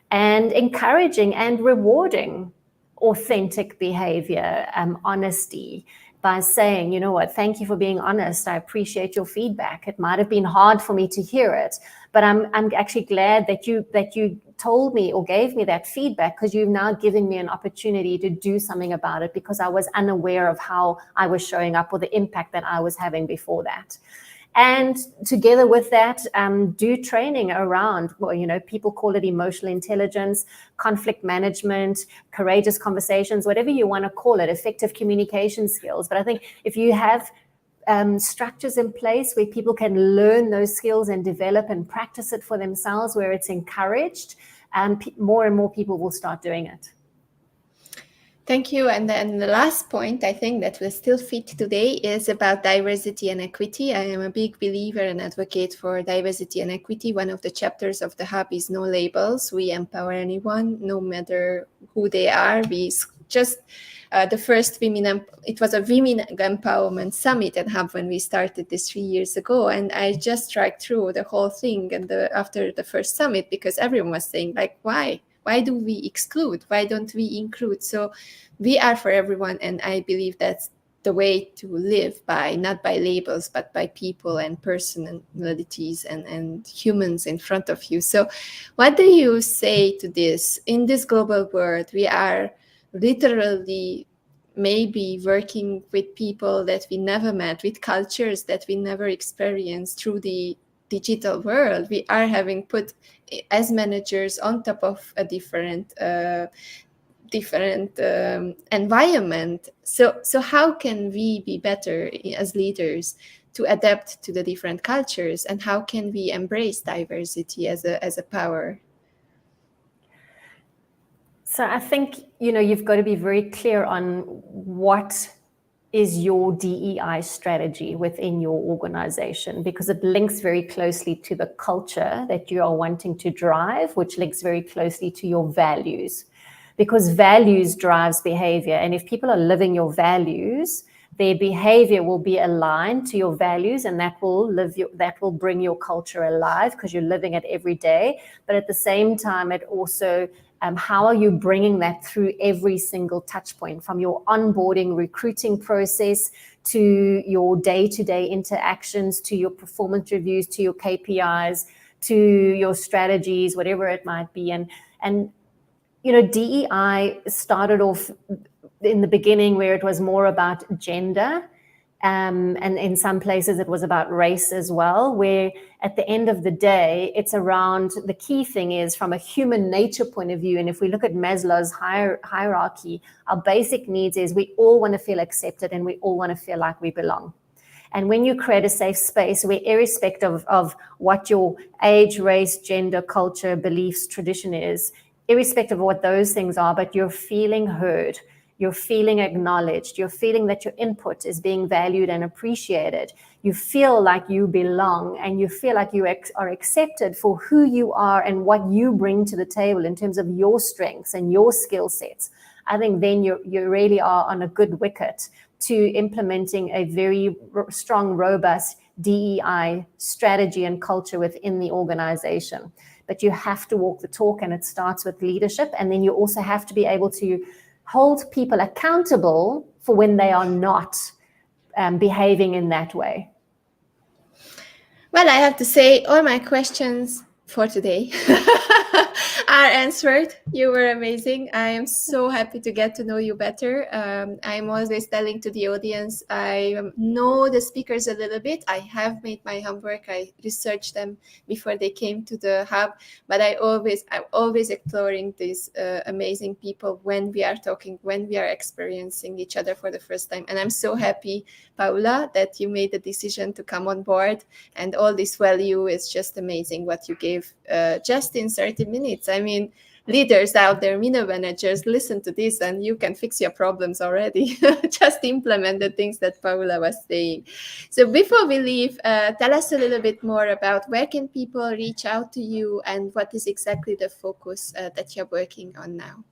And encouraging and rewarding authentic behavior, honesty, by saying, you know what, thank you for being honest. I appreciate your feedback. It might have been hard for me to hear it, but I'm actually glad that you told me or gave me that feedback, because you've now given me an opportunity to do something about it, because I was unaware of how I was showing up or the impact that I was having before that. And together with that, do training around, people call it emotional intelligence, conflict management, courageous conversations, whatever you want to call it, effective communication skills. But I think if you have structures in place where people can learn those skills and develop and practice it for themselves, where it's encouraged, more and more people will start doing it. Thank you. And then the last point I think that will still fit today is about diversity and equity. I am a big believer and advocate for diversity and equity. One of the chapters of the hub is no labels. We empower anyone, no matter who they are. We just the first it was a women empowerment summit at hub when we started this 3 years ago. And I just dragged through the whole thing and after the first summit, because everyone was saying, like, why? Why do we exclude? Why don't we include? So we are for everyone. And I believe that's the way to live by, not by labels, but by people and personalities and humans in front of you. So what do you say to this? In this global world, we are literally maybe working with people that we never met, with cultures that we never experienced through the digital world. We are having put as managers on top of a different environment. So how can we be better as leaders to adapt to the different cultures, and how can we embrace diversity as a power? So I think, you've got to be very clear on what is your DEI strategy within your organization, because it links very closely to the culture that you are wanting to drive, which links very closely to your values, because values drives behavior. And if people are living your values, their behavior will be aligned to your values, and that will bring your culture alive, because you're living it every day. But at the same time, it also how are you bringing that through every single touch point, from your onboarding recruiting process to your day-to-day interactions, to your performance reviews, to your KPIs, to your strategies, whatever it might be. And you know, DEI started off in the beginning where it was more about gender, and in some places it was about race as well, where at the end of the day, it's around, the key thing is from a human nature point of view, and if we look at Maslow's hierarchy, our basic needs is we all want to feel accepted and we all want to feel like we belong. And when you create a safe space where, irrespective of what your age, race, gender, culture, beliefs, tradition is, irrespective of what those things are, but you're feeling heard, you're feeling acknowledged, you're feeling that your input is being valued and appreciated, you feel like you belong, and you feel like you are accepted for who you are and what you bring to the table in terms of your strengths and your skill sets, I think then you really are on a good wicket to implementing a very strong, robust DEI strategy and culture within the organization. But you have to walk the talk, and it starts with leadership. And then you also have to be able to hold people accountable for when they are not behaving in that way. Well, I have to say all my questions for today are answered. You were amazing. I am so happy to get to know you better. I'm always telling to the audience, I know the speakers a little bit. I have made my homework. I researched them before they came to the hub, but I'm always exploring these amazing people when we are talking, when we are experiencing each other for the first time. And I'm so happy, Paula, that you made the decision to come on board, and all this value is just amazing what you gave just in 30 minutes. I mean, leaders out there, middle managers, listen to this and you can fix your problems already. Just implement the things that Paula was saying. So before we leave, tell us a little bit more about where can people reach out to you and what is exactly the focus that you're working on now.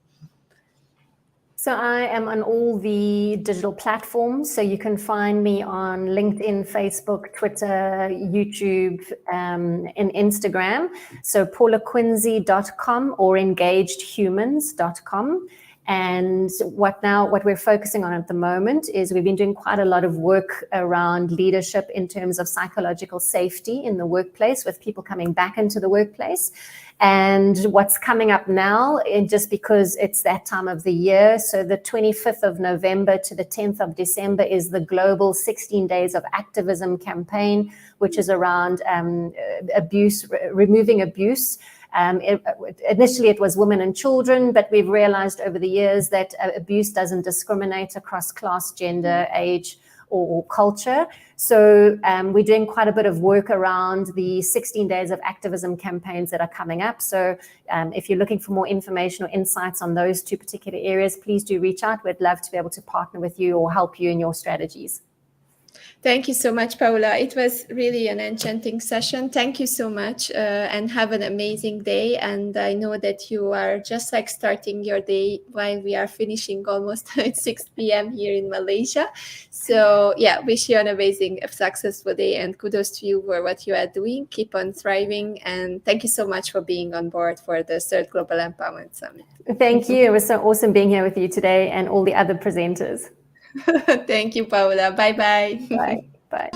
So I am on all the digital platforms. So you can find me on LinkedIn, Facebook, Twitter, YouTube, and Instagram. So paulaquincy.com or engagedhumans.com. And what we're focusing on at the moment is we've been doing quite a lot of work around leadership in terms of psychological safety in the workplace, with people coming back into the workplace. And what's coming up now, and just because it's that time of the year, so the 25th of November to the 10th of December is the global 16 Days of Activism campaign, which is around abuse, removing abuse. Initially it was women and children, but we've realized over the years that abuse doesn't discriminate across class, gender, age, or culture. So we're doing quite a bit of work around the 16 Days of Activism campaigns that are coming up. So if you're looking for more information or insights on those two particular areas, please do reach out. We'd love to be able to partner with you or help you in your strategies. Thank you so much, Paula. It was really an enchanting session. Thank you so much, and have an amazing day. And I know that you are just like starting your day while we are finishing almost at 6 p.m. here in Malaysia. So yeah, wish you an amazing, successful day, and kudos to you for what you are doing. Keep on thriving. And thank you so much for being on board for the 3rd Global Empowerment Summit. Thank you. It was so awesome being here with you today and all the other presenters. Thank you, Paula. Bye-bye. Bye. Bye.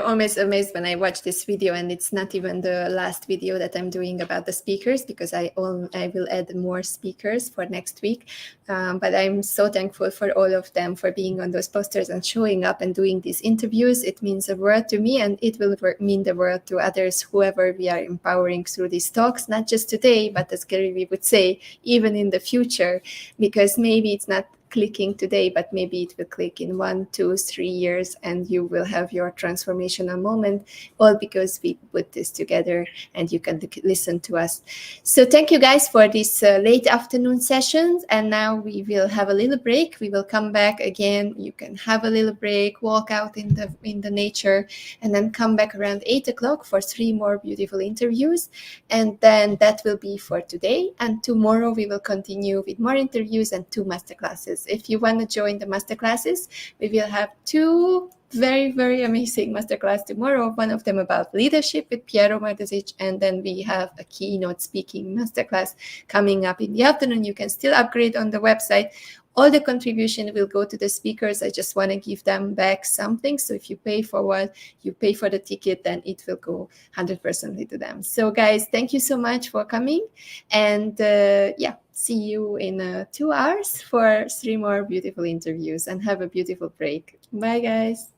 Always amazed when I watch this video, and it's not even the last video that I'm doing about the speakers, because I will add more speakers for next week. But I'm so thankful for all of them for being on those posters and showing up and doing these interviews. It means the world to me, and it will mean the world to others, whoever we are empowering through these talks, not just today, but as Gary Vee would say, even in the future, because maybe it's not clicking today, but maybe it will click in 1, 2, 3 years, and you will have your transformational moment, all because we put this together and you can listen to us. So thank you guys for this late afternoon sessions. And now we will have a little break. We will come back again. You can have a little break, walk out in the nature, and then come back around 8 o'clock for 3 more beautiful interviews. And then that will be for today. And tomorrow we will continue with more interviews and 2 masterclasses. If you want to join the masterclasses, we will have 2 very, very amazing masterclass tomorrow. One of them about leadership with Piero Martesic, and then we have a keynote speaking masterclass coming up in the afternoon. You can still upgrade on the website. All the contribution will go to the speakers. I just want to give them back something. So if you pay for what, you pay for the ticket, then it will go 100% to them. So guys, thank you so much for coming. And yeah, see you in 2 hours for 3 more beautiful interviews, and have a beautiful break. Bye guys.